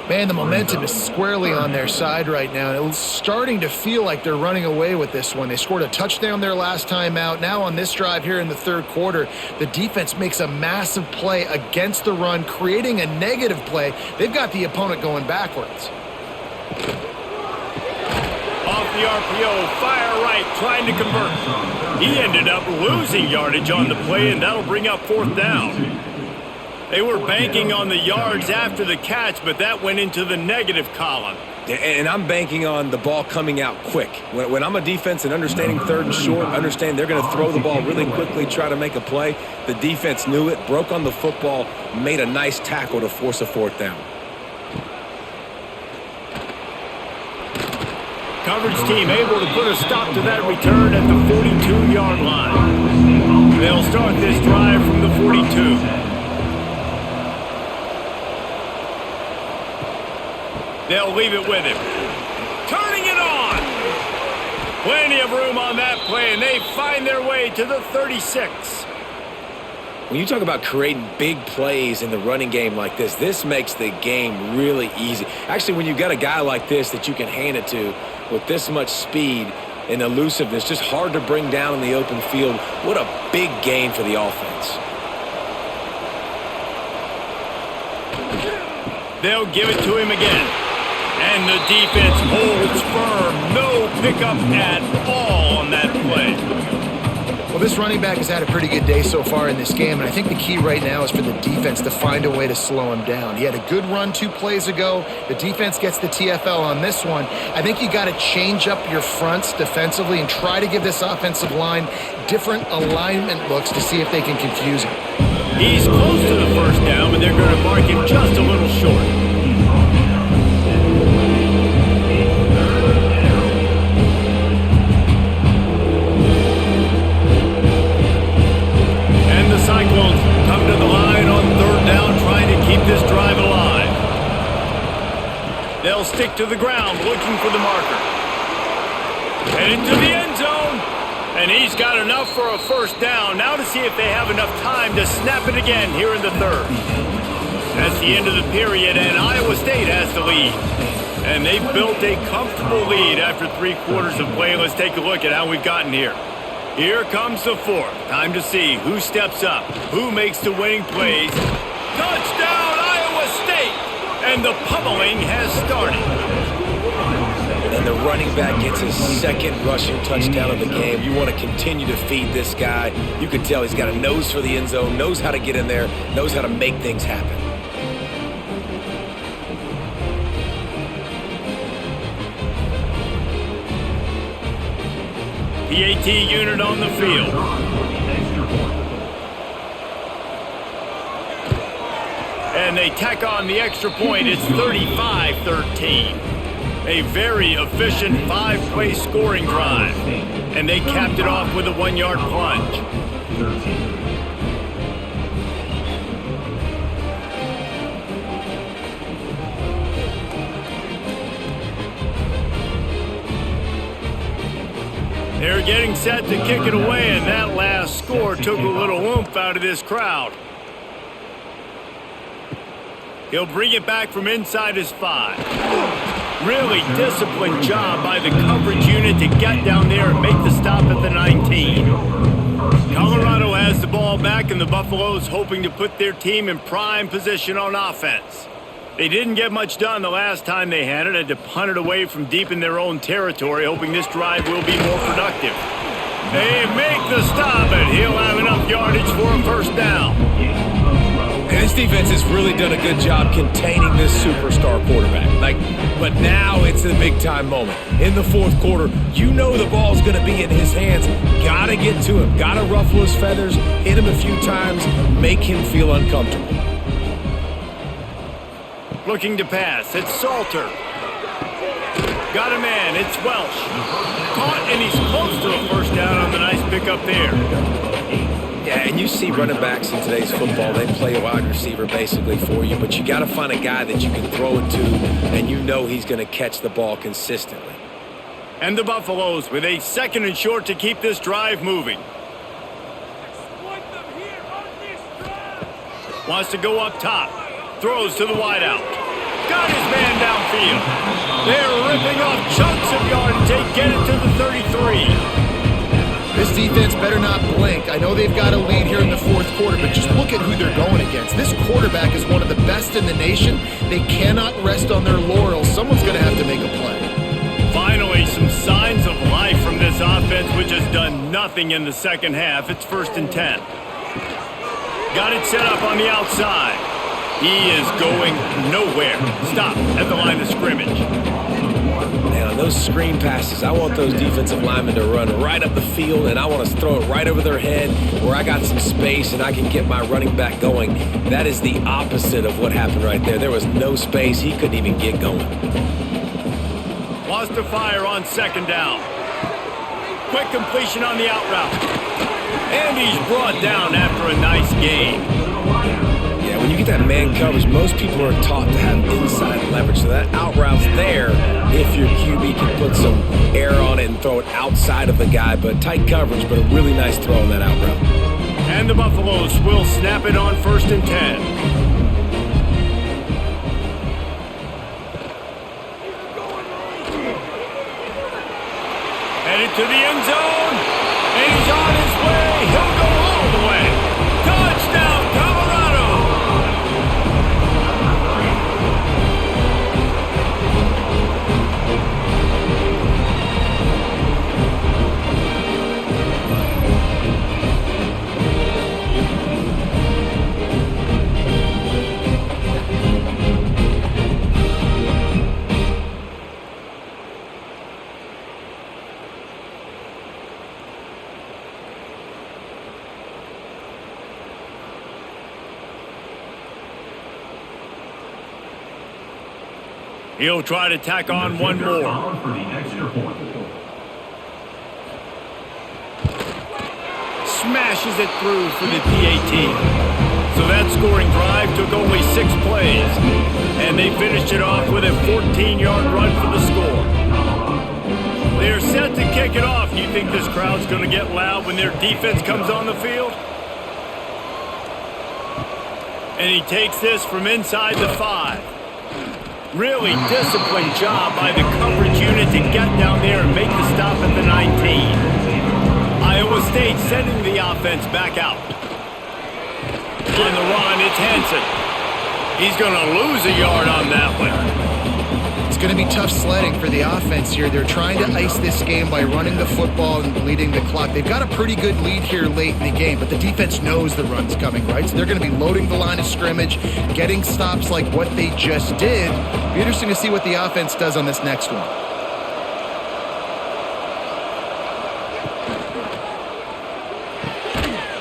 Man, the momentum is squarely on their side right now. It's starting to feel like they're running away with this one. They scored a touchdown their last time out. Now on this drive here in the third quarter, the defense makes a massive play against the run, creating a negative play. They've got the opponent going backwards. Off the RPO, fire right, trying to convert. He ended up losing yardage on the play, and that'll bring up fourth down. They were banking on the yards after the catch, but that went into the negative column. And I'm banking on the ball coming out quick. When I'm a defense and understanding third and short, understand they're going to throw the ball really quickly, try to make a play. The defense knew it, broke on the football, made a nice tackle to force a fourth down. Coverage team able to put a stop to that return at the 42-yard line. They'll start this drive from the 42. They'll leave it with him. Turning it on. Plenty of room on that play, and they find their way to the 36. When you talk about creating big plays in the running game like this makes the game really easy. Actually, when you've got a guy like this that you can hand it to with this much speed and elusiveness, just hard to bring down in the open field, what a big gain for the offense. They'll give it to him again. And the defense holds firm. No pickup at all on that play. Well, this running back has had a pretty good day so far in this game, and I think the key right now is for the defense to find a way to slow him down. He had a good run 2 plays ago. The defense gets the TFL on this one. I think you got to change up your fronts defensively and try to give this offensive line different alignment looks to see if they can confuse him. He's close to the first down, but they're going to mark him just a little short. Cyclones come to the line on third down, trying to keep this drive alive. They'll stick to the ground, looking for the marker. And into the end zone. And he's got enough for a first down. Now to see if they have enough time to snap it again here in the third. That's the end of the period, and Iowa State has the lead. And they've built a comfortable lead after 3 quarters of play. Let's take a look at how we've gotten here. Here comes the fourth. Time to see who steps up, who makes the winning plays. Touchdown, Iowa State! And the pummeling has started. And the running back gets his second rushing touchdown of the game. You want to continue to feed this guy. You can tell he's got a nose for the end zone, knows how to get in there, knows how to make things happen. PAT unit on the field. And they tack on the extra point. It's 35-13. A very efficient 5-play scoring drive. And they capped it off with a 1-yard plunge. They're getting set to kick it away, and that last score took a little oomph out of this crowd. He'll bring it back from inside his 5. Really disciplined job by the coverage unit to get down there and make the stop at the 19. Colorado has the ball back, and the Buffaloes hoping to put their team in prime position on offense. They didn't get much done the last time they had it. Had to punt it away from deep in their own territory, hoping this drive will be more productive. They make the stop, and he'll have enough yardage for a first down. And This defense has really done a good job containing this superstar quarterback. But now it's the big-time moment. In the fourth quarter, you know the ball's going to be in his hands. Got to get to him. Got to ruffle his feathers, hit him a few times, make him feel uncomfortable. Looking to pass, it's Salter. Got a man, it's Welsh. Caught, and he's close to a first down on the nice pickup there. Yeah, and you see running backs in today's football, they play a wide receiver basically for you, but you got to find a guy that you can throw it to, and you know he's going to catch the ball consistently. And the Buffaloes with a 2nd and short to keep this drive moving. Wants to go up top. Throws to the wideout. Got his man downfield. They're ripping off chunks of yardage. They get it to the 33. This defense better not blink. I know they've got a lead here in the fourth quarter, but just look at who they're going against. This quarterback is one of the best in the nation. They cannot rest on their laurels. Someone's going to have to make a play. Finally, some signs of life from this offense, which has done nothing in the second half. It's 1st and 10. Got it set up on the outside. He is going nowhere. Stop at the line of scrimmage. Man, on those screen passes, I want those defensive linemen to run right up the field, and I want to throw it right over their head where I got some space and I can get my running back going. That is the opposite of what happened right there. There was no space. He couldn't even get going. Lost to fire on 2nd down. Quick completion on the out route. And he's brought down after a nice gain. Yeah, when you get that man coverage, most people are taught to have inside leverage. So that out route's there if your QB can put some air on it and throw it outside of the guy. But tight coverage, but a really nice throw on that out route. And the Buffaloes will snap it on 1st and 10. Headed to the end zone. And he's on his way. He'll go all the way. Touchdown, Colorado! He'll try to tack on one more. For the extra point. Smashes it through for the PAT. So that scoring drive took only 6 plays. And they finished it off with a 14-yard run for the score. They're set to kick it off. You think this crowd's going to get loud when their defense comes on the field? And he takes this from inside the 5. Really disciplined job by the coverage unit to get down there and make the stop at the 19. Iowa State sending the offense back out. On the run, it's Henson. He's going to lose a yard on that one. It's going to be tough sledding for the offense here. They're trying to ice this game by running the football and bleeding the clock. They've got a pretty good lead here late in the game, but the defense knows the run's coming, right? So they're going to be loading the line of scrimmage, getting stops like what they just did. Be interesting to see what the offense does on this next one.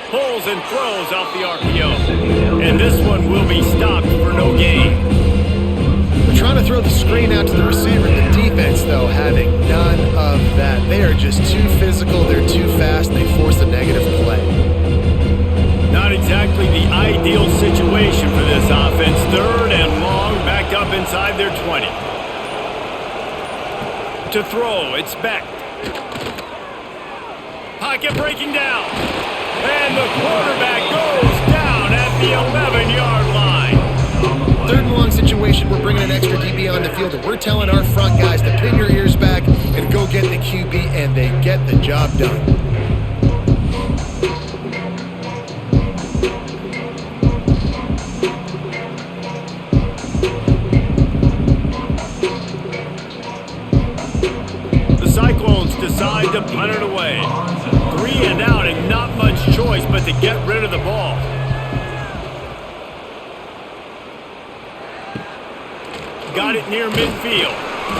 Pulls and throws off the RPO. And this one will be stopped for no gain. They're trying to throw the screen out to the receiver. The defense, though, having none of that. They are just too physical. They're too fast. They force a negative play. Not exactly the ideal situation for this offense. 3rd and long, backed up inside their 20. To throw, it's Beck. Pocket breaking down. And the quarterback goes down at the 11-yard line. 3rd and long situation, we're bringing an extra DB on the field, and we're telling our front guys to pin your ears back and go get the QB, and they get the job done. The Cyclones decide to punt it away. 3 and out, and not much choice but to get rid of the ball. got it near midfield.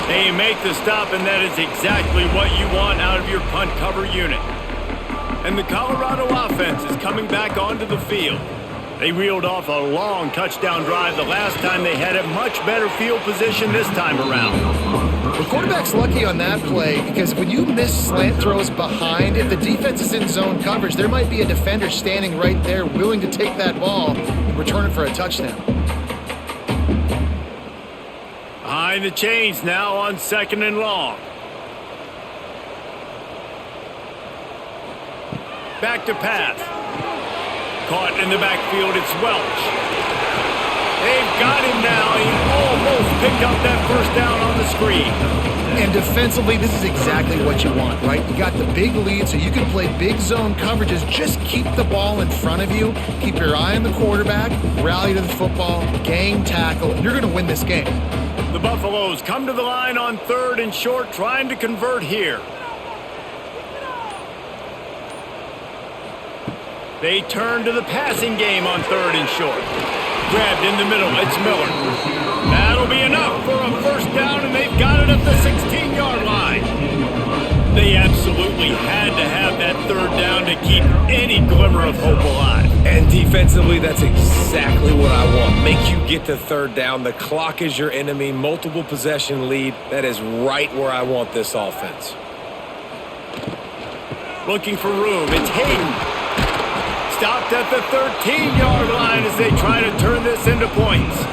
They make the stop, and that is exactly what you want out of your punt cover unit. And the Colorado offense is coming back onto the field. They reeled off a long touchdown drive the last time. They had a much better field position this time around. The quarterback's lucky on that play because when you miss slant throws behind, if the defense is in zone coverage, there might be a defender standing right there willing to take that ball and return it for a touchdown. Behind the chains now on 2nd and long. Back to pass. Caught in the backfield, it's Welch. They've got him now. He almost picked up that first down on the screen. And defensively, this is exactly what you want, right? You got the big lead, so you can play big zone coverages. Just keep the ball in front of you. Keep your eye on the quarterback. Rally to the football. Gang tackle. And you're going to win this game. The Buffaloes come to the line on 3rd and short, trying to convert here. They turn to the passing game on 3rd and short. Grabbed in the middle, it's Miller. That'll be enough for a first down, and they've got it at the 16-yard line. They absolutely had to have that 3rd down to keep any glimmer of hope alive. And defensively, that's exactly what I want. Make you get to 3rd down. The clock is your enemy. Multiple possession lead. That is right where I want this offense. Looking for room, it's Hayden. Stopped at the 13-yard line as they try to turn this into points.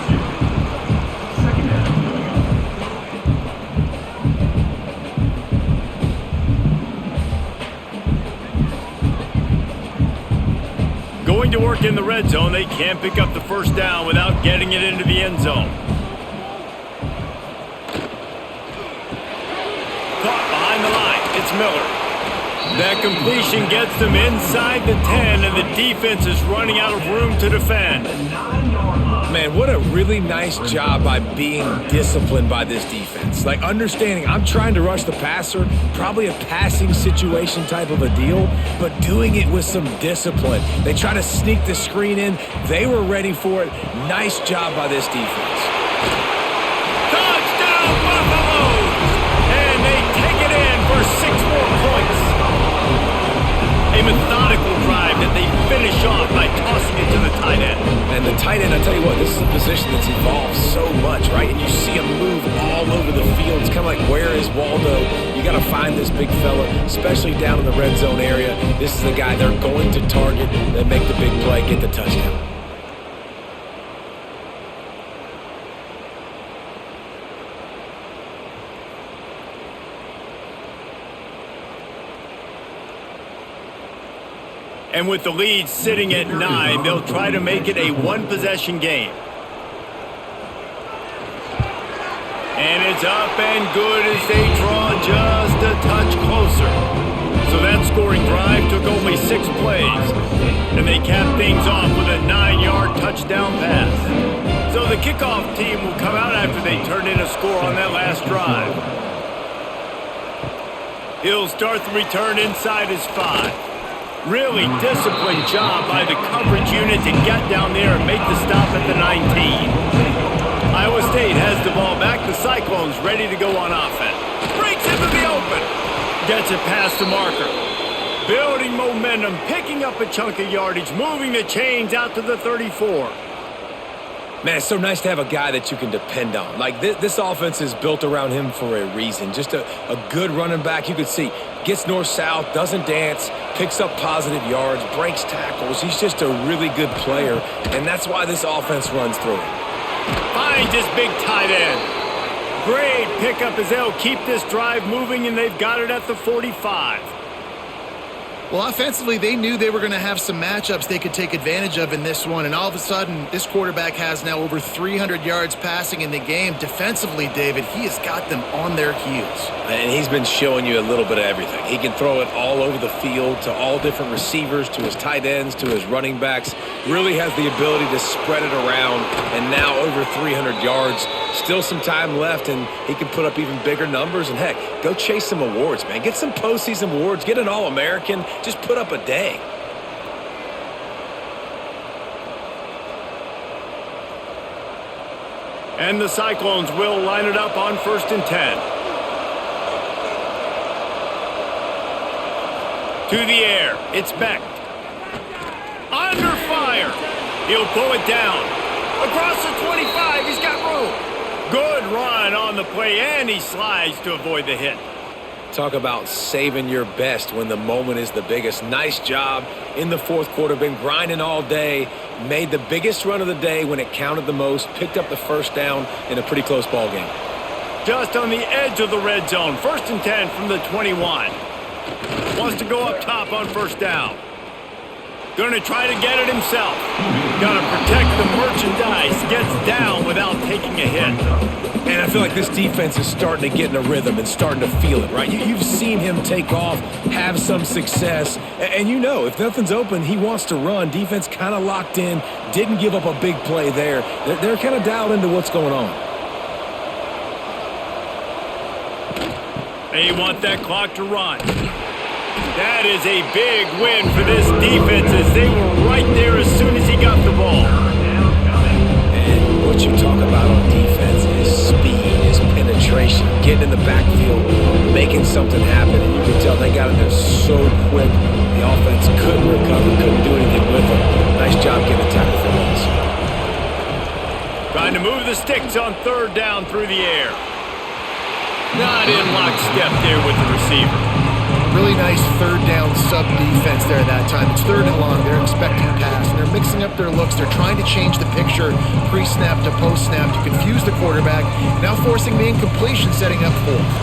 Going to work in the red zone, they can't pick up the first down without getting it into the end zone. Caught behind the line, it's Miller. That completion gets them inside the 10, and the defense is running out of room to defend. Man, what a really nice job by being disciplined by this defense. Like, understanding I'm trying to rush the passer, probably a passing situation type of a deal, but doing it with some discipline. They try to sneak the screen in. They were ready for it. Nice job by this defense. Touchdown, Buffaloes! And they take it in for 6 more points. A methodical drive that they finish off by tossing it to the tight end. And the tight end, I tell you what, this is a position that's evolved so much, right? And you see him move all over the field. It's kind of like, where is Waldo? You got to find this big fella, especially down in the red zone area. This is the guy they're going to target, that make the big play, get the touchdown. And with the lead sitting at 9, they'll try to make it a one-possession game. And it's up and good as they draw just a touch closer. So that scoring drive took only 6 plays. And they capped things off with a 9-yard touchdown pass. So the kickoff team will come out after they turn in a score on that last drive. He'll start the return inside his 5. Really disciplined job by the coverage unit to get down there and make the stop at the 19. Iowa State has the ball back. The Cyclones ready to go on offense. Breaks into the open. Gets it past the marker. Building momentum, picking up a chunk of yardage, moving the chains out to the 34. Man, it's so nice to have a guy that you can depend on. Like, this offense is built around him for a reason. Just a good running back. You could see, gets north-south, doesn't dance, picks up positive yards, breaks tackles. He's just a really good player, and that's why this offense runs through him. Finds his big tight end. Great pickup as they'll keep this drive moving, and they've got it at the 45. Well, offensively, they knew they were going to have some matchups they could take advantage of in this one, and all of a sudden, this quarterback has now over 300 yards passing in the game. Defensively, David, he has got them on their heels. And he's been showing you a little bit of everything. He can throw it all over the field to all different receivers, to his tight ends, to his running backs. Really has the ability to spread it around, and now over 300 yards. Still some time left, and he can put up even bigger numbers. And, heck, go chase some awards, man. Get some postseason awards. Get an All-American. Just put up a day. And the Cyclones will line it up on 1st and 10. To the air. It's Beck. Under fire. He'll pull it down. Across the 25. He's got room. Good run on the play, and he slides to avoid the hit. Talk about saving your best when the moment is the biggest. Nice job in the fourth quarter. Been grinding all day. Made the biggest run of the day when it counted the most. Picked up the first down in a pretty close ball game. Just on the edge of the red zone. 1st and 10 from the 21. Wants to go up top on 1st down. Going to try to get it himself. Got to protect the merchandise. Gets down without taking a hit. And I feel like this defense is starting to get in a rhythm and starting to feel it, right? You've seen him take off, have some success, and you know if nothing's open, he wants to run. Defense kind of locked in, didn't give up a big play there. They're kind of dialed into what's going on. They want that clock to run. That is a big win for this defense as they were right there as soon as he got the ball. And what you talk about on defense is speed, is penetration, getting in the backfield, making something happen. And you can tell they got in there so quick. The offense couldn't recover, couldn't do anything with them. Nice job getting a tackle for loss. Trying to move the sticks on 3rd down through the air. Not in lockstep there with the receiver. Really nice 3rd down sub defense there that time. It's 3rd and long. They're expecting pass, and they're mixing up their looks. They're trying to change the picture pre-snap to post-snap to confuse the quarterback, now forcing the incompletion, setting up 4th.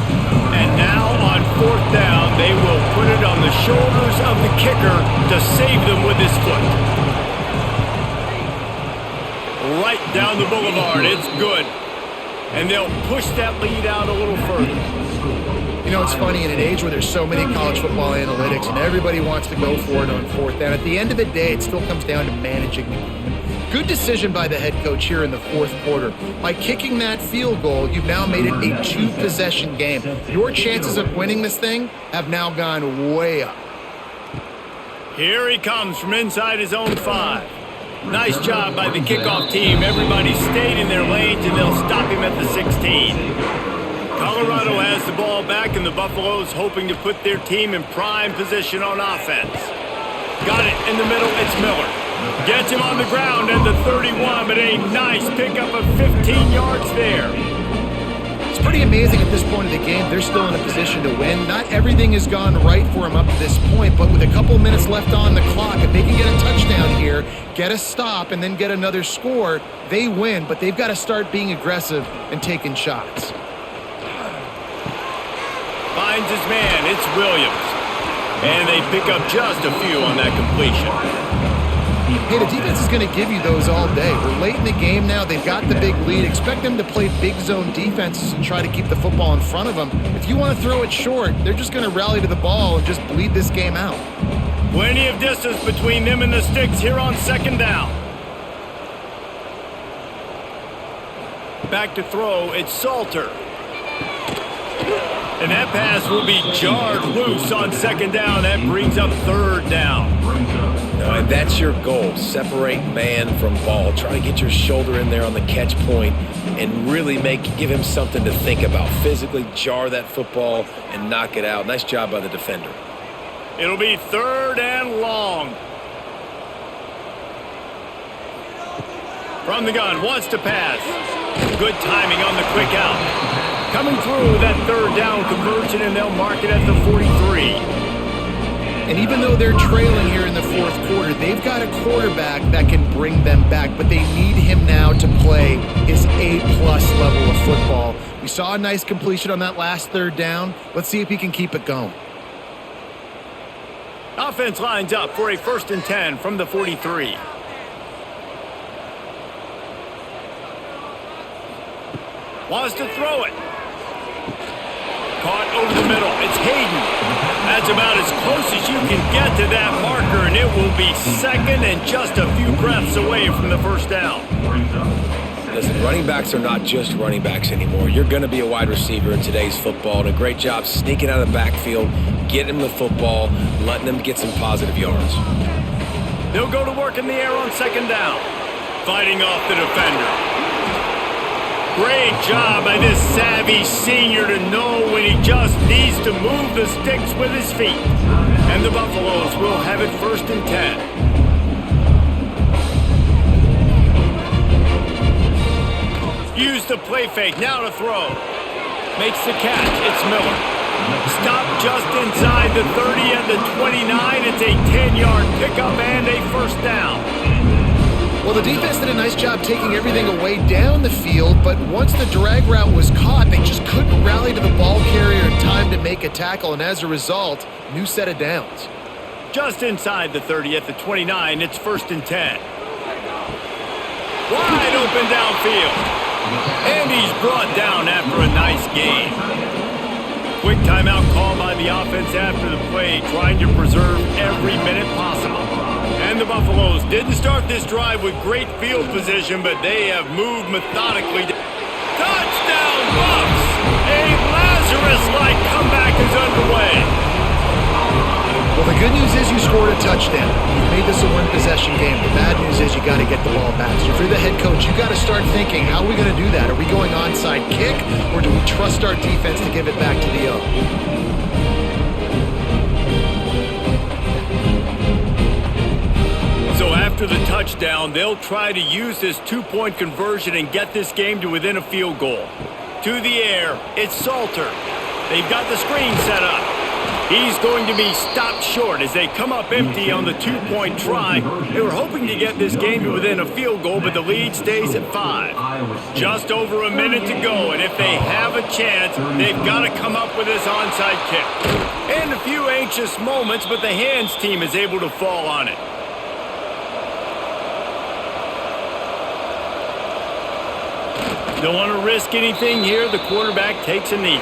And now on 4th down, they will put it on the shoulders of the kicker to save them with his foot. Right down the boulevard. It's good. And they'll push that lead out a little further. You know, it's funny, in an age where there's so many college football analytics and everybody wants to go for it on 4th down, at the end of the day, it still comes down to managing the game. Good decision by the head coach here in the 4th quarter. By kicking that field goal, you've now made it a 2-possession game. Your chances of winning this thing have now gone way up. Here he comes from inside his own 5. Nice job by the kickoff team. Everybody stayed in their lanes, and they'll stop him at the 16. Colorado has the ball back, and the Buffaloes hoping to put their team in prime position on offense. Got it in the middle. It's Miller. Gets him on the ground at the 31, but a nice pickup of 15 yards there. It's pretty amazing at this point of the game. They're still in a position to win. Not everything has gone right for them up to this point, but with a couple minutes left on the clock, if they can get a touchdown here, get a stop, and then get another score, they win, but they've got to start being aggressive and taking shots. Finds his man. It's Williams. And they pick up just a few on that completion. Hey, the defense is going to give you those all day. We're late in the game now. They've got the big lead. Expect them to play big zone defenses and try to keep the football in front of them. If you want to throw it short, they're just going to rally to the ball and just bleed this game out. Plenty of distance between them and the sticks here on 2nd down. Back to throw. It's Salter. And that pass will be jarred loose on 2nd down. That brings up 3rd down. And that's your goal. Separate man from ball. Try to get your shoulder in there on the catch point and really give him something to think about. Physically jar that football and knock it out. Nice job by the defender. It'll be 3rd and long. From the gun, wants to pass. Good timing on the quick out. Coming through that 3rd down conversion, and they'll mark it at the 43. And even though they're trailing here in the 4th quarter, they've got a quarterback that can bring them back, but they need him now to play his A-plus level of football. We saw a nice completion on that last 3rd down. Let's see if he can keep it going. Offense lines up for a 1st and 10 from the 43. Wants to throw it. Caught over the middle. It's Hayden. That's about as close as you can get to that marker, and it will be 2nd and just a few breaths away from the 1st down. Listen, running backs are not just running backs anymore. You're going to be a wide receiver in today's football, and a great job sneaking out of the backfield, getting them the football, letting them get some positive yards. They'll go to work in the air on 2nd down. Fighting off the defender. Great job by this savvy senior to know when he just needs to move the sticks with his feet. And the Buffaloes will have it 1st and 10. Use the play fake, now to throw. Makes the catch, it's Miller. Stop just inside the 30 and the 29. It's a 10-yard pickup and a 1st down. Well, the defense did a nice job taking everything away down the field, but once the drag route was caught, they just couldn't rally to the ball carrier in time to make a tackle, and as a result, new set of downs. Just inside the 30 at the 29, it's 1st and 10. Wide open downfield. And he's brought down after a nice gain. Quick timeout call by the offense after the play, trying to preserve every minute possible. And the Buffaloes didn't start this drive with great field position, but they have moved methodically. Touchdown, Buffs! A Lazarus-like comeback is underway. Well, the good news is you scored a touchdown. You made this a one-possession game. The bad news is you got to get the ball back. So if you're the head coach, you got to start thinking, how are we going to do that? Are we going onside kick, or do we trust our defense to give it back to the O? So after the touchdown, they'll try to use this two-point conversion and get this game to within a field goal. To the air, it's Salter. They've got the screen set up. He's going to be stopped short as they come up empty on the two-point try. They were hoping to get this game to within a field goal, but the lead stays at 5. Just over a minute to go, and if they have a chance, they've got to come up with this onside kick. And a few anxious moments, but the hands team is able to fall on it. Don't want to risk anything here. The quarterback takes a knee.